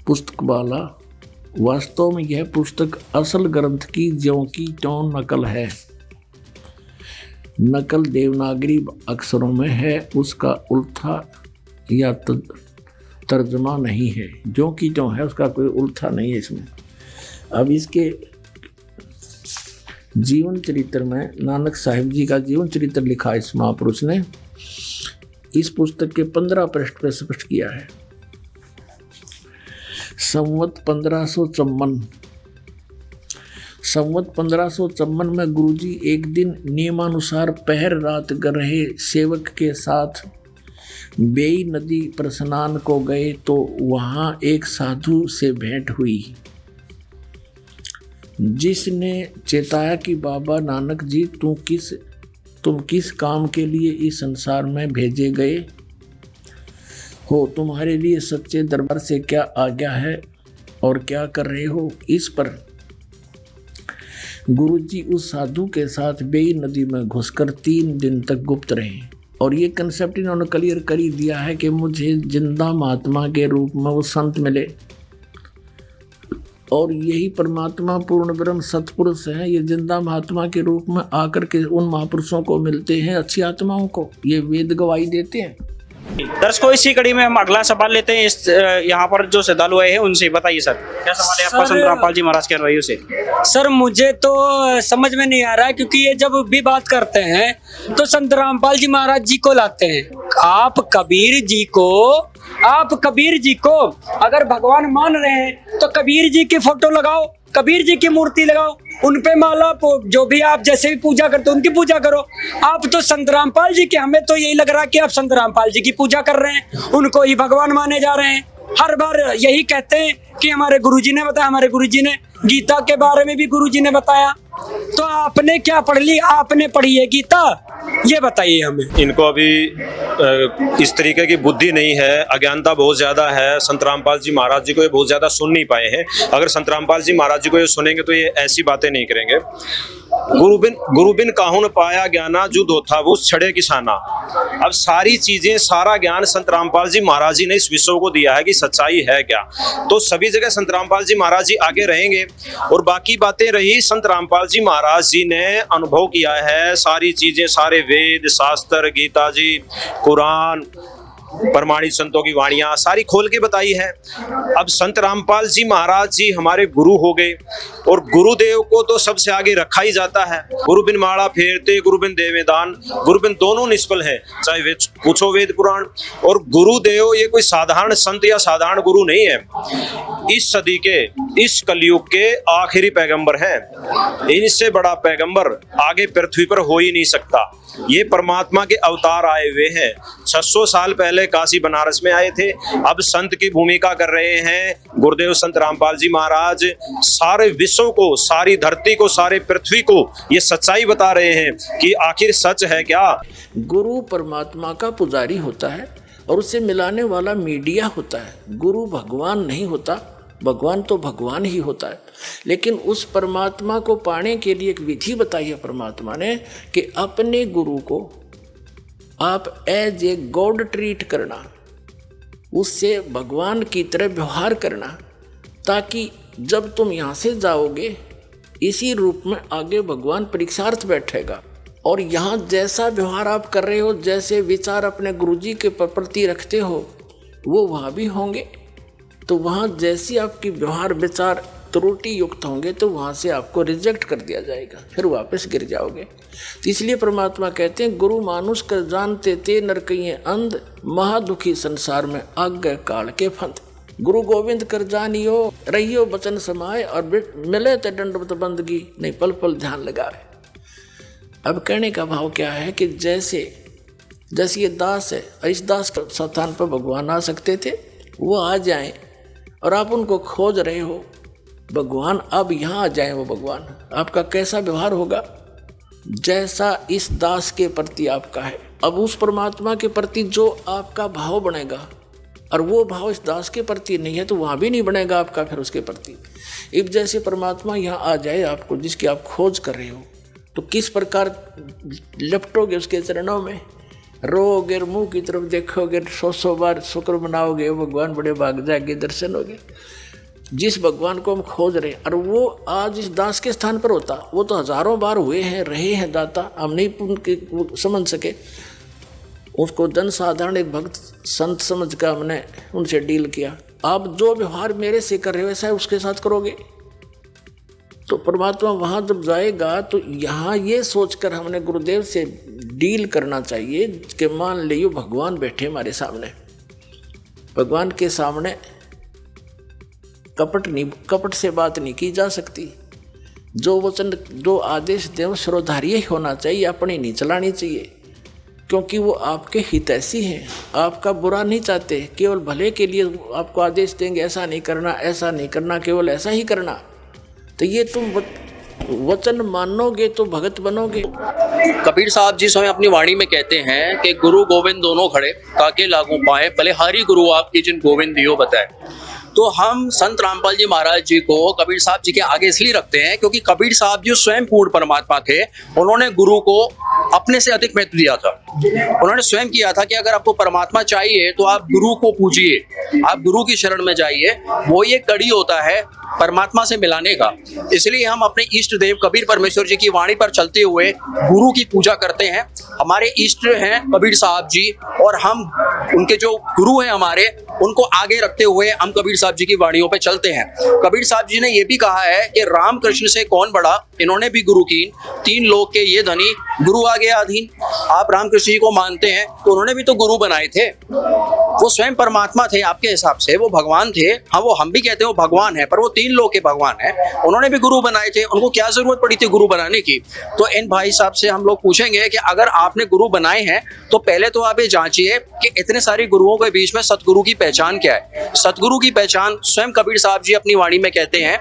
पुस्तक वाला, वास्तव में यह पुस्तक असल ग्रंथ की ज्यों की त्यों नकल है। नकल देवनागरी अक्षरों में है, उसका उल्था या तर्जमा नहीं है। जो कि जो है उसका कोई उल्था नहीं है इसमें। अब इसके जीवन चरित्र में नानक साहिब जी का जीवन चरित्र लिखा इस महापुरुष ने। इस पुस्तक के 15 पृष्ठ पर स्पष्ट किया है। संवत 1554 में गुरुजी एक दिन नियमानुसार पहर रात कर रहे सेवक के साथ बेई नदी पर स्नान को गए तो वहाँ एक साधु से भेंट हुई, जिसने चेताया कि बाबा नानक जी तुम किस काम के लिए इस संसार में भेजे गए हो, तुम्हारे लिए सच्चे दरबार से क्या आज्ञा है और क्या कर रहे हो। इस पर गुरुजी उस साधु के साथ बेई नदी में घुसकर 3 दिन तक गुप्त रहे और ये कंसेप्ट इन्होंने क्लियर कर ही दिया है कि मुझे जिंदा महात्मा के रूप में वो संत मिले और यही परमात्मा पूर्ण ब्रह्म सतपुरुष है। ये जिंदा महात्मा के रूप में आकर के उन महापुरुषों को मिलते हैं, अच्छी आत्माओं को, ये वेद गवाही देते हैं। दर्शकों, इसी कड़ी में हम अगला सवाल लेते हैं। इस यहाँ पर जो श्रद्धालु आए हैं उनसे बताइए सर, क्या सवाल है आपका संत रामपाल जी महाराज के रवैयों से? सर मुझे तो समझ में नहीं आ रहा है, क्योंकि ये जब भी बात करते हैं तो संत रामपाल जी महाराज जी को लाते हैं। आप कबीर जी को अगर भगवान मान रहे हैं तो कबीर जी की फोटो लगाओ, कबीर जी की मूर्ति लगाओ, उन पे माला, जो भी आप जैसे भी पूजा करते हो उनकी पूजा करो। आप तो संत रामपाल जी के, हमें तो यही लग रहा है कि आप संत रामपाल जी की पूजा कर रहे हैं, उनको ही भगवान माने जा रहे हैं। हर बार यही कहते हैं कि हमारे गुरुजी ने बताया, हमारे गुरुजी ने गीता के बारे में भी गुरुजी ने बताया। तो आपने क्या पढ़ ली? आपने पढ़ी है गीता? ये बताइए हमें। इनको अभी इस तरीके की बुद्धि नहीं है, अज्ञानता बहुत ज्यादा है। संत रामपाल जी महाराज जी को ये बहुत ज्यादा सुन नहीं पाए हैं। अगर संत रामपाल जी महाराज जी को ये सुनेंगे तो ये ऐसी बातें नहीं करेंगे। गुरु बिन काहू न पाया ज्ञाना, जो धोथा वो छड़े किसाना। अब सारी चीजें, सारा ज्ञान संत रामपाल जी महाराज जी ने इस विश्व को दिया है कि सच्चाई है क्या। तो सभी जगह संत रामपाल जी महाराज जी आगे रहेंगे और बाकी बातें रही, संत रामपाल जी महाराज जी ने अनुभव किया है सारी चीजें, सारे वेद शास्त्र, गीता जी, कुरान, प्रमाणित संतों की वाणियां सारी खोल के बताई है। अब संत रामपाल जी महाराज जी हमारे गुरु हो गए और गुरुदेव को तो सबसे आगे रखा ही जाता है। गुरु बिन माला फेरते, गुरु बिन देवे दान, गुरु बिन दोनों निष्फल है, चाहे वे पूछो वेद पुराण। और गुरुदेव ये कोई साधारण संत या साधारण गुरु नहीं है, इस सदी के, इस कलयुग के आखिरी पैगंबर हैं। इनसे बड़ा पैगंबर आगे पृथ्वी पर हो ही नहीं सकता। ये परमात्मा के अवतार आए हुए हैं। 600 साल पहले काशी बनारस में आए थे, अब संत की भूमिका कर रहे हैं गुरुदेव संत रामपाल जी महाराज। सारे विश्व को, सारी धरती को, सारे पृथ्वी को ये सच्चाई बता रहे हैं कि आखिर सच है क्या। गुरु परमात्मा का पुजारी होता है और उससे मिलाने वाला मीडिया होता है। गुरु भगवान नहीं होता, भगवान तो भगवान ही होता है। लेकिन उस परमात्मा को पाने के लिए एक विधि बताई है परमात्मा ने कि अपने गुरु को आप एज ए गॉड ट्रीट करना, उससे भगवान की तरह व्यवहार करना, ताकि जब तुम यहाँ से जाओगे इसी रूप में आगे भगवान परीक्षार्थ बैठेगा। और यहाँ जैसा व्यवहार आप कर रहे हो, जैसे विचार अपने गुरुजी के प्रति रखते हो, वो वहाँ भी होंगे। तो वहाँ जैसी आपकी व्यवहार विचार त्रुटि युक्त होंगे तो वहाँ से आपको रिजेक्ट कर दिया जाएगा, फिर वापस गिर जाओगे। तो इसलिए परमात्मा कहते हैं, गुरु मानुष कर जानते ते नर कहिए अंध, महादुखी संसार में आज्ञा काल के फंद। गुरु गोविंद कर जानियो, रहियो बचन समाए, और मिले ते दंडवत बंदगी, नहीं पल पल ध्यान लगाए। अब कहने का भाव क्या है कि जैसे ये दास है, इस दास के स्थान पर भगवान आ सकते थे, वो आ जाएं और आप उनको खोज रहे हो, भगवान अब यहाँ आ जाए। वो भगवान आपका कैसा व्यवहार होगा, जैसा इस दास के प्रति आपका है। अब उस परमात्मा के प्रति जो आपका भाव बनेगा और वो भाव इस दास के प्रति नहीं है तो वहाँ भी नहीं बनेगा आपका फिर उसके प्रति। अब जैसे परमात्मा यहाँ आ जाए आपको, जिसकी आप खोज कर रहे हो, तो किस प्रकार लिपटोगे उसके चरणों में, रोगे, मुंह की तरफ देखोगे, 100 बार शुक्र मनाओगे, भगवान बड़े भाग जाएंगे, दर्शन होगे। जिस भगवान को हम खोज रहे हैं, और वो आज इस दास के स्थान पर होता, वो तो हजारों बार हुए हैं, रहे हैं दाता, हम नहीं समझ सके। उसको जन साधारण एक भक्त संत समझ कर हमने उनसे डील किया। आप जो व्यवहार मेरे से कर रहे हो वैसा उसके साथ करोगे, तो परमात्मा वहाँ जब जाएगा तो यहाँ ये सोचकर हमने गुरुदेव से डील करना चाहिए कि मान लियो भगवान बैठे हमारे सामने, भगवान के सामने कपट से बात नहीं की जा सकती। जो वचन जो आदेश दे वो श्रोधार्य होना चाहिए, अपनी नहीं चलानी चाहिए, क्योंकि वो आपके हितैषी हैं, आपका बुरा नहीं चाहते, केवल भले के लिए आपको आदेश देंगे ऐसा नहीं करना, ऐसा नहीं करना, केवल ऐसा ही करना। तो ये तुम वचन मानोगे तो भगत बनोगे। कबीर साहब जी स्वयं अपनी वाणी में कहते हैं कि गुरु गोविंद दोनों खड़े ताके लागू पाए, बलिहारी गुरु आपकी जिन गोविंद दियो बताए। तो हम संत रामपाल जी महाराज जी को कबीर साहब जी के आगे इसलिए रखते हैं क्योंकि कबीर साहब जी स्वयं पूर्ण परमात्मा थे। उन्होंने गुरु को अपने से अधिक महत्व दिया था। उन्होंने स्वयं किया था कि अगर आपको परमात्मा चाहिए तो आप गुरु को पूजिए, आप गुरु की शरण में जाइए, वो ये कड़ी होता है परमात्मा से मिलाने का। इसलिए हम अपने इष्ट देव कबीर परमेश्वर जी की वाणी पर चलते हुए गुरु की पूजा करते हैं। हमारे इष्ट हैं कबीर साहब जी और हम उनके जो गुरु हैं हमारे, उनको आगे रखते हुए हम कबीर साहब जी की वाणियों पे चलते हैं। कबीर साहब जी ने ये भी कहा है कि राम कृष्ण से कौन बड़ा, इन्होंने भी गुरु कीन, तीन लोक के ये धनी, गुरु आगे अधीन। आप राम कृष्ण जी को मानते हैं तो उन्होंने भी तो गुरु बनाए थे, वो स्वयं परमात्मा थे आपके हिसाब से, वो भगवान थे। हाँ, वो हम भी कहते हैं वो भगवान है, पर वो तीन लोक के भगवान है। उन्होंने भी गुरु बनाए थे, उनको क्या जरूरत पड़ी थी गुरु बनाने की। तो इन भाई साहब से हम लोग पूछेंगे कि अगर आपने गुरु बनाए हैं तो पहले तो आप ये जांचिए कि इतने सारे गुरुओं के बीच में सतगुरु की पहचान क्या है। सतगुरु की पहचान स्वयं कबीर साहब जी अपनी वाणी में कहते हैं,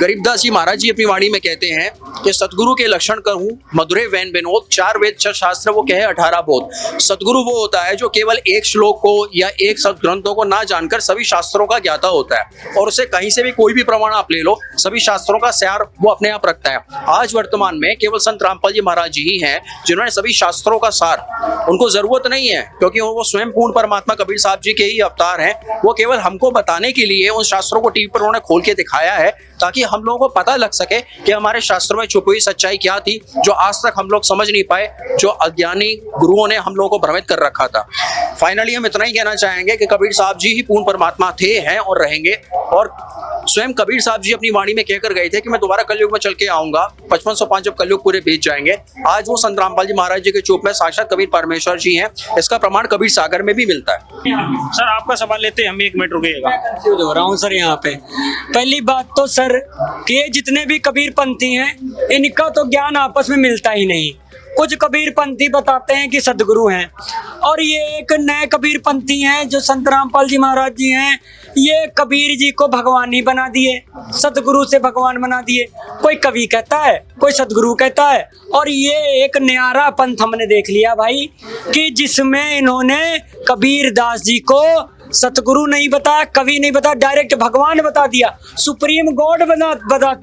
गरीबदास जी महाराज जी अपनी वाणी में कहते हैं कि सतगुरु के लक्षण कहूं मधुरे वैन विनोद, 4 वेद 6 शास्त्र वो कहे 18 बोध। सतगुरु वो होता है जो केवल एक श्लोक को या एक सदग्रंथों को ना जानकर सभी शास्त्रों का ज्ञाता होता है और उसे कहीं से भी कोई भी प्रमाण आप ले लो, सभी शास्त्रों का सार वो अपने आप रखता है। आज वर्तमान में केवल संत रामपाल जी महाराज जी ही हैं जिन्होंने सभी शास्त्रों का सार, उनको जरूरत नहीं है क्योंकि वो स्वयं पूर्ण परमात्मा कबीर साहब जी के ही अवतार हैं। वो केवल हमको बताने के लिए उन शास्त्रों को टीवी पर उन्होंने खोल के दिखाया है ताकि हम लोगों को पता लग सके कि हमारे शास्त्रों में छुपी हुई सच्चाई क्या थी, जो आज तक हम लोग समझ नहीं पाए, जो अज्ञानी गुरुओं ने हम लोगों को भ्रमित कर रखा था। फाइनली हम इतना ही कहना चाहेंगे कि कबीर साहब जी ही पूर्ण परमात्मा थे, हैं और रहेंगे। और स्वयं कबीर साहब जी अपनी वाणी में कहकर गए थे कि मैं दोबारा कलयुग में चल के आऊंगा 5505 जब कलयुग पूरे बीत जाएंगे। आज वो संत रामपाल जी महाराज जी के चूप में साक्षात कबीर परमेश्वर जी हैं। इसका प्रमाण कबीर सागर में भी मिलता है। सर आपका सवाल लेते हैं हम, 1 मिनट रुकिएगा। कंफ्यूज हो रहा हूँ सर यहाँ पे। पहली बात तो सर कि ये जितने भी कबीर पंथी हैं इनका तो ज्ञान आपस में मिलता ही नहीं। कुछ कबीर पंथी बताते हैं कि सदगुरु हैं और ये एक नए कबीर पंथी हैं जो संत रामपाल जी महाराज जी हैं, ये कबीर जी को भगवान ही बना दिए, सदगुरु से भगवान बना दिए। कोई कवि कहता है, कोई सदगुरु कहता है। और ये एक न्यारा पंथ हमने देख लिया भाई कि जिसमें इन्होंने कबीर दास जी को सतगुरु नहीं बताया, कवि नहीं बताया, डायरेक्ट भगवान बता दिया, सुप्रीम गॉड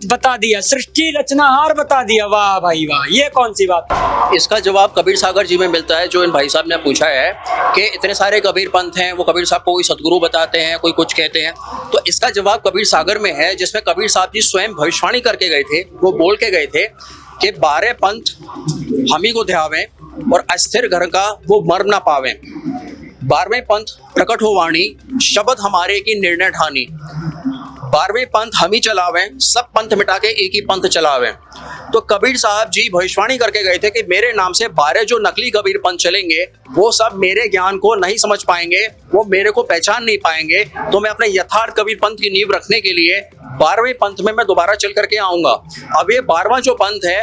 बता दिया, सृष्टि रचनाहार बता दिया। वाह भाई वाह, ये कौन सी बात है? इसका जवाब कबीर सागर जी में मिलता है जो इन भाई साहब ने पूछा है कि इतने सारे कबीर पंथ हैं, वो कबीर साहब को कोई सतगुरु बताते हैं, कोई कुछ कहते हैं। तो इसका जवाब कबीर सागर में है जिसमें कबीर साहब जी स्वयं भविष्यवाणी करके गए थे। वो बोल के गए थे कि 12 पंथ हमी को ध्यावें और अस्थिर घर का वो मर्म ना पावें। 12वें पंथ प्रकट हो वाणी, शब्द हमारे की निर्णय ठानी। 12वें पंथ हम ही चलावें, सब पंथ मिटा के एक ही पंथ चलावें। तो कबीर साहब जी भविष्यवाणी करके गए थे कि मेरे नाम से 12 जो नकली कबीर पंथ चलेंगे वो सब मेरे ज्ञान को नहीं समझ पाएंगे, वो मेरे को पहचान नहीं पाएंगे। तो मैं अपने यथार्थ कबीर पंथ की नींव रखने के लिए 12वें पंथ में मैं दोबारा चल करके आऊंगा। अब ये 12वां जो पंथ है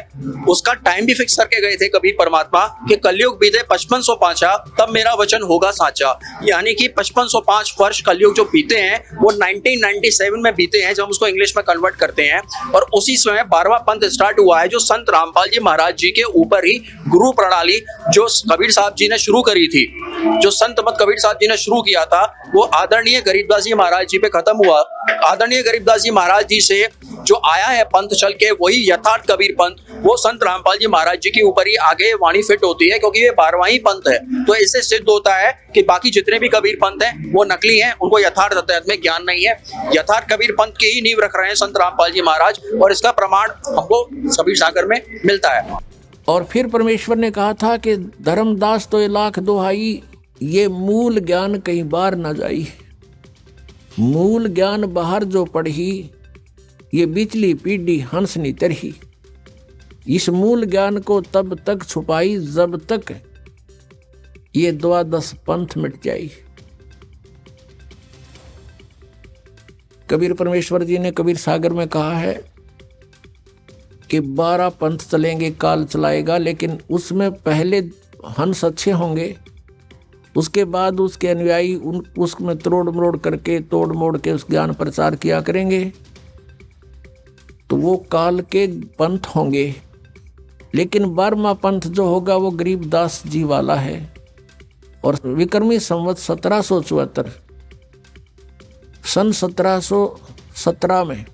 उसका टाइम भी फिक्स करके गए थे कबीर परमात्मा कि कलयुग बीते 5505 तब मेरा वचन होगा साचा। यानी कि 5505 वर्ष कलयुग जो बीते हैं वो 1997 में बीते हैं, जब हम उसको इंग्लिश में कन्वर्ट करते हैं। और उसी समय 12वां पंथ स्टार्ट हुआ है जो संत रामपाल जी महाराज जी के ऊपर ही गुरु प्रणाली जो कबीर साहब जी ने शुरू करी थी, जो संत मत कबीर साहब जी ने शुरू किया था, वो आदरणीय गरीबदास जी महाराज जी पे खत्म हुआ। आदरणीय गरीबदास जी महाराज जी से जो आया है पंथ चल के वही यथार्थ कबीर पंथ, वो संत रामपाल जी महाराज जी के ऊपर ही आगे वाणी फिट होती है क्योंकि ये 12वां ही पंथ है। तो इससे सिद्ध होता है कि बाकी जितने भी कबीर पंथ हैं वो नकली हैं, उनको यथार्थ आध्यात्मिक ज्ञान नहीं है। यथार्थ कबीर पंथ की ही नींव रख रहे हैं संत रामपाल जी महाराज और इसका प्रमाण हमको कबीर सागर में मिलता है। और फिर परमेश्वर ने कहा था कि धर्मदास तो 1,00,000 दोहाई, ये मूल ज्ञान कहीं बाहर न जाई। मूल ज्ञान बाहर जो पढ़ी ये बिचली पीढ़ी हंस नी तरही, इस मूल ज्ञान को तब तक छुपाई जब तक ये द्वादश पंथ मिट जाई। कबीर परमेश्वर जी ने कबीर सागर में कहा है कि 12 पंथ चलेंगे, काल चलाएगा, लेकिन उसमें पहले हंस अच्छे होंगे, उसके बाद उसके अनुयायी उसमें तोड़ मरोड़ करके तोड़ मोड़ के उस ज्ञान प्रचार किया करेंगे, तो वो काल के पंथ होंगे। लेकिन 12वां पंथ जो होगा वो गरीबदास जी वाला है। और विक्रमी संवत 1774 सन 1717 में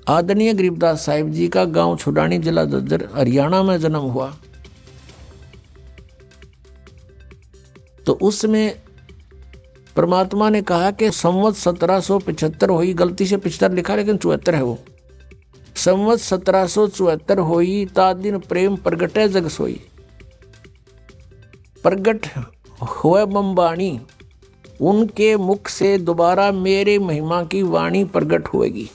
आदरणीय गरीबदास साहिब जी का गांव छुडानी, जिला झज्जर, हरियाणा में जन्म हुआ। तो उसमें परमात्मा ने कहा कि संवत 1775 हुई, गलती से 75 लिखा लेकिन 74 है वो। संवत 1774 हुई, ता दिन प्रेम प्रगटे जग सोई। प्रगट हुए बम्बाणी, उनके मुख से दोबारा मेरे महिमा की वाणी प्रगट होएगी।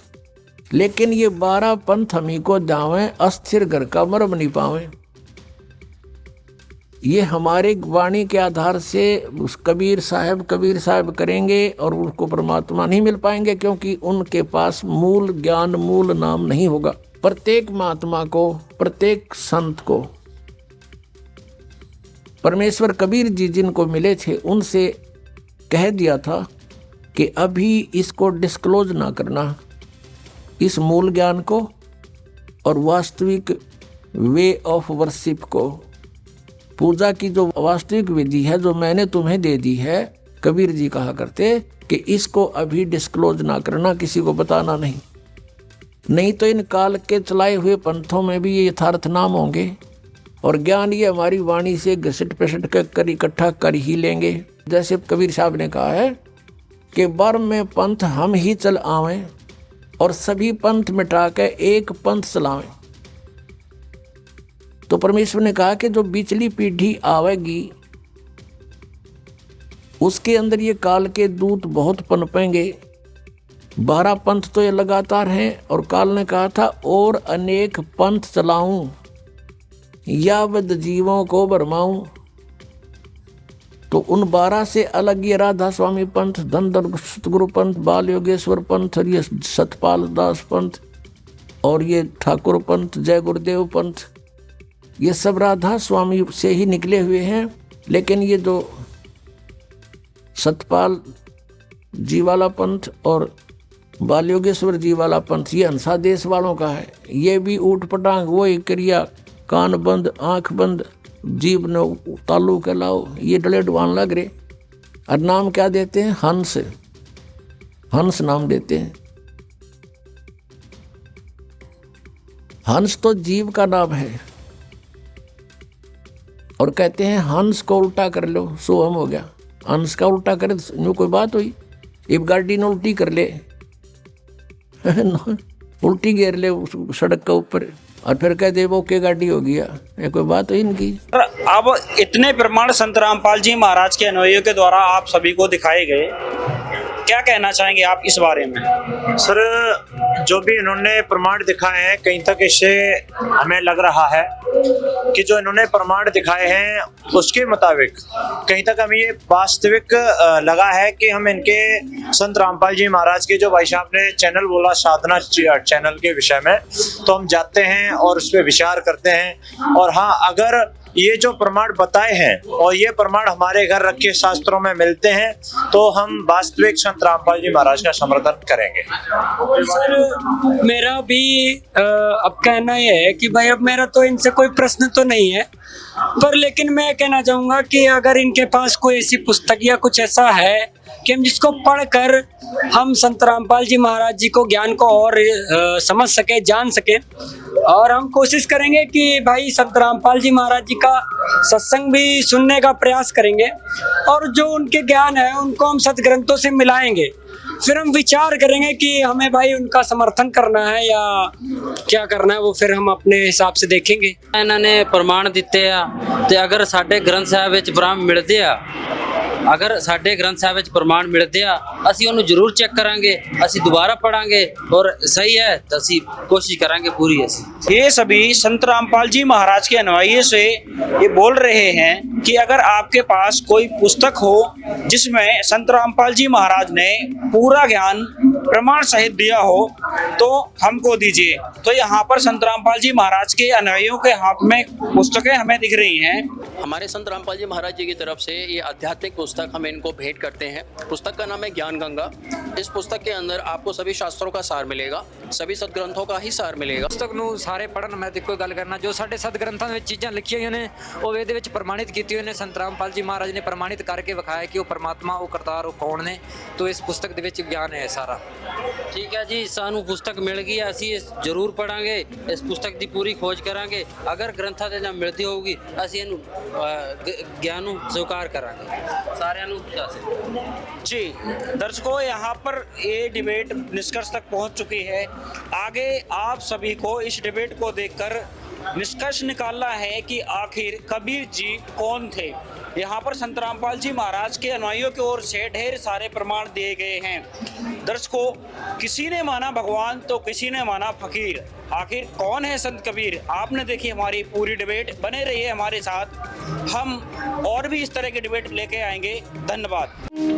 लेकिन ये 12 पंथ हमी को जावें, अस्थिर घर का मरम नहीं पावें। ये हमारे वाणी के आधार से उस कबीर साहब करेंगे और उनको परमात्मा नहीं मिल पाएंगे, क्योंकि उनके पास मूल ज्ञान, मूल नाम नहीं होगा। प्रत्येक महात्मा को, प्रत्येक संत को परमेश्वर कबीर जी जिनको मिले थे उनसे कह दिया था कि अभी इसको डिस्क्लोज ना करना, इस मूल ज्ञान को और वास्तविक वे ऑफ वर्शिप को, पूजा की जो वास्तविक विधि है जो मैंने तुम्हें दे दी है, कबीर जी कहा करते कि इसको अभी डिस्क्लोज ना करना, किसी को बताना नहीं तो इन काल के चलाए हुए पंथों में भी ये यथार्थ नाम होंगे और ज्ञान ये हमारी वाणी से घसीट पेसट कर इकट्ठा कर ही लेंगे। जैसे कबीर साहब ने कहा है कि बर्म में पंथ हम ही चल आवें और सभी पंथ मिटा के एक पंथ चलावें। तो परमेश्वर ने कहा कि जो बिचली पीढ़ी आवेगी उसके अंदर ये काल के दूत बहुत पनपेंगे। 12 पंथ तो ये लगातार हैं और काल ने कहा था और अनेक पंथ चलाऊं, यावद जीवों को भरमाऊं। तो उन 12 से अलग ये राधा स्वामी पंथ, धनधर सतगुरु पंथ, बाल योगेश्वर पंथ, ये सतपाल दास पंथ और ये ठाकुर पंथ, जय गुरुदेव पंथ, ये सब राधा स्वामी से ही निकले हुए हैं। लेकिन ये जो सतपाल जी वाला पंथ और बाल योगेश्वर जी वाला पंथ ये हंसा देश वालों का है। ये भी ऊट पटांग वही क्रिया, कान बंद आंख बंद, जीभ न तालू के लाओ, ये डले डुआन लग रहे। और नाम क्या देते हैं? हंस, हंस नाम देते हैं। हंस तो जीव का नाम है और कहते हैं हंस को उल्टा कर लो सोहम हो गया। हंस का उल्टा करे तो कोई बात हुई? एक गाड़ी ने उल्टी कर ले उल्टी गिर ले सड़क के ऊपर और फिर कह दे वो के गाड़ी हो गया, ये कोई बात हुई इनकी? अब इतने प्रमाण संत रामपाल जी महाराज के अनुयायियों के द्वारा आप सभी को दिखाए गए, क्या कहना चाहेंगे आप इस बारे में? सर, जो भी इन्होंने प्रमाण दिखाए हैं कहीं तक इससे हमें लग रहा है कि जो इन्होंने प्रमाण दिखाए हैं उसके मुताबिक कहीं तक हमें ये वास्तविक लगा है कि हम इनके संत रामपाल जी महाराज के जो भाई साहब ने चैनल बोला साधना चैनल के विषय में, तो हम जाते हैं और उस पर विचार करते हैं। और हाँ, अगर ये जो प्रमाण बताए हैं और ये प्रमाण हमारे घर रखे शास्त्रों में मिलते हैं तो हम वास्तविक संत रामपाल जी महाराज का समर्थन करेंगे। सर, मेरा भी अब कहना यह है कि भाई अब मेरा तो इनसे कोई प्रश्न तो नहीं है, पर लेकिन मैं कहना चाहूँगा कि अगर इनके पास कोई ऐसी पुस्तक या कुछ ऐसा है कि हम जिसको पढ़कर हम संत रामपाल जी महाराज जी को ज्ञान को और समझ सके, जान सके, और हम कोशिश करेंगे कि भाई संत रामपाल जी महाराज जी का सत्संग भी सुनने का प्रयास करेंगे और जो उनके ज्ञान है उनको हम सदग्रंथों से मिलाएंगे। फिर हम विचार करेंगे कि हमें भाई उनका समर्थन करना है या क्या करना है, वो फिर हम अपने हिसाब से देखेंगे। इन्होंने प्रमाण दिते आ ते अगर साडे ग्रंथ साहिब विच ब्रह्म मिलदे आ ਅਗਰ ਸਾਡੇ ਗ੍ਰੰਥ ਸਾਹਿਬ ਵਿੱਚ ਪ੍ਰਮਾਣ ਮਿਲਦੇ ਆ ਅਸੀਂ ਉਹਨੂੰ ਜ਼ਰੂਰ ਚੈੱਕ ਕਰਾਂਗੇ, ਅਸੀਂ ਦੁਬਾਰਾ ਪੜਾਂਗੇ और सही है तो ਅਸੀਂ कोशिश करेंगे पूरी ऐसी। ये सभी संत रामपाल जी महाराज के अनुयायी से ये बोल रहे हैं कि अगर आपके पास कोई पुस्तक हो जिसमें संत रामपाल जी महाराज ने पूरा ज्ञान प्रमाण सहित दिया हो तो हमको दीजिए। तो यहाँ पर संत रामपाल जी महाराज के अनुयायियों के हाथ में पुस्तकें हमें दिख रही हैं। हमारे संत रामपाल जी महाराज जी की तरफ से ये आध्यात्मिक पुस्तक हम इनको भेंट करते हैं। पुस्तक का नाम है ज्ञान गंगा। इस पुस्तक के अंदर आपको सभी शास्त्रों का सार मिलेगा, सभी सदग्रंथों का ही सार मिलेगा। ਪੁਸਤਕ ਨੂੰ ਸਾਰੇ ਪੜਨ ਮੈਂ ਤੇ ਕੋਈ ਗੱਲ ਕਰਨਾ ਜੋ ਸਾਡੇ ਸਤ ਗ੍ਰੰਥਾਂ ਦੇ ਵਿੱਚ ਚੀਜ਼ਾਂ ਲਿਖੀਆਂ ਹੋਈਆਂ ਨੇ ਉਹ ਇਹਦੇ ਵਿੱਚ ਪ੍ਰਮਾਣਿਤ ਕੀਤੀਆਂ ਹੋਈਆਂ ਨੇ। ਸੰਤ ਰਾਮਪਾਲ ਜੀ ਮਹਾਰਾਜ ਨੇ ਪ੍ਰਮਾਣਿਤ ਕਰਕੇ ਵਿਖਾਇਆ ਕਿ ਉਹ ਪਰਮਾਤਮਾ, ਉਹ ਕਰਤਾਰ, ਉਹ ਕੌਣ ਨੇ। ਤੋ ਇਸ ਪੁਸਤਕ ਦੇ ਵਿੱਚ ਗਿਆਨ ਹੈ ਸਾਰਾ। ਠੀਕ ਹੈ ਜੀ, ਸਾਨੂੰ ਪੁਸਤਕ ਮਿਲ ਗਈ, ਅਸੀਂ ਇਸ ਜ਼ਰੂਰ ਪੜਾਂਗੇ, ਇਸ ਪੁਸਤਕ ਦੀ ਪੂਰੀ ਖੋਜ ਕਰਾਂਗੇ। ਅਗਰ ਗ੍ਰੰਥਾਂ ਦੇ ਨਾਲ ਮਿਲਦੀ ਹੋਊਗੀ ਅਸੀਂ ਇਹਨੂੰ ਗਿਆਨ ਨੂੰ ਸਵੀਕਾਰ ਕਰਾਂਗੇ, ਸਾਰਿਆਂ ਨੂੰ जी दर्शकों, यहाँ पर ये डिबेट निष्कर्ष तक पहुँच चुकी है। आगे आप सभी को इस डिबेट को देखकर निष्कर्ष निकालना है कि आखिर कबीर जी कौन थे। यहाँ पर संत रामपाल जी महाराज के अनुयायियों की ओर से ढेर सारे प्रमाण दिए गए हैं। दर्शकों, किसी ने माना भगवान तो किसी ने माना फकीर। आखिर कौन है संत कबीर? आपने देखी हमारी पूरी डिबेट। बने रहिए हमारे साथ, हम और भी इस तरह के डिबेट लेके आएंगे। धन्यवाद।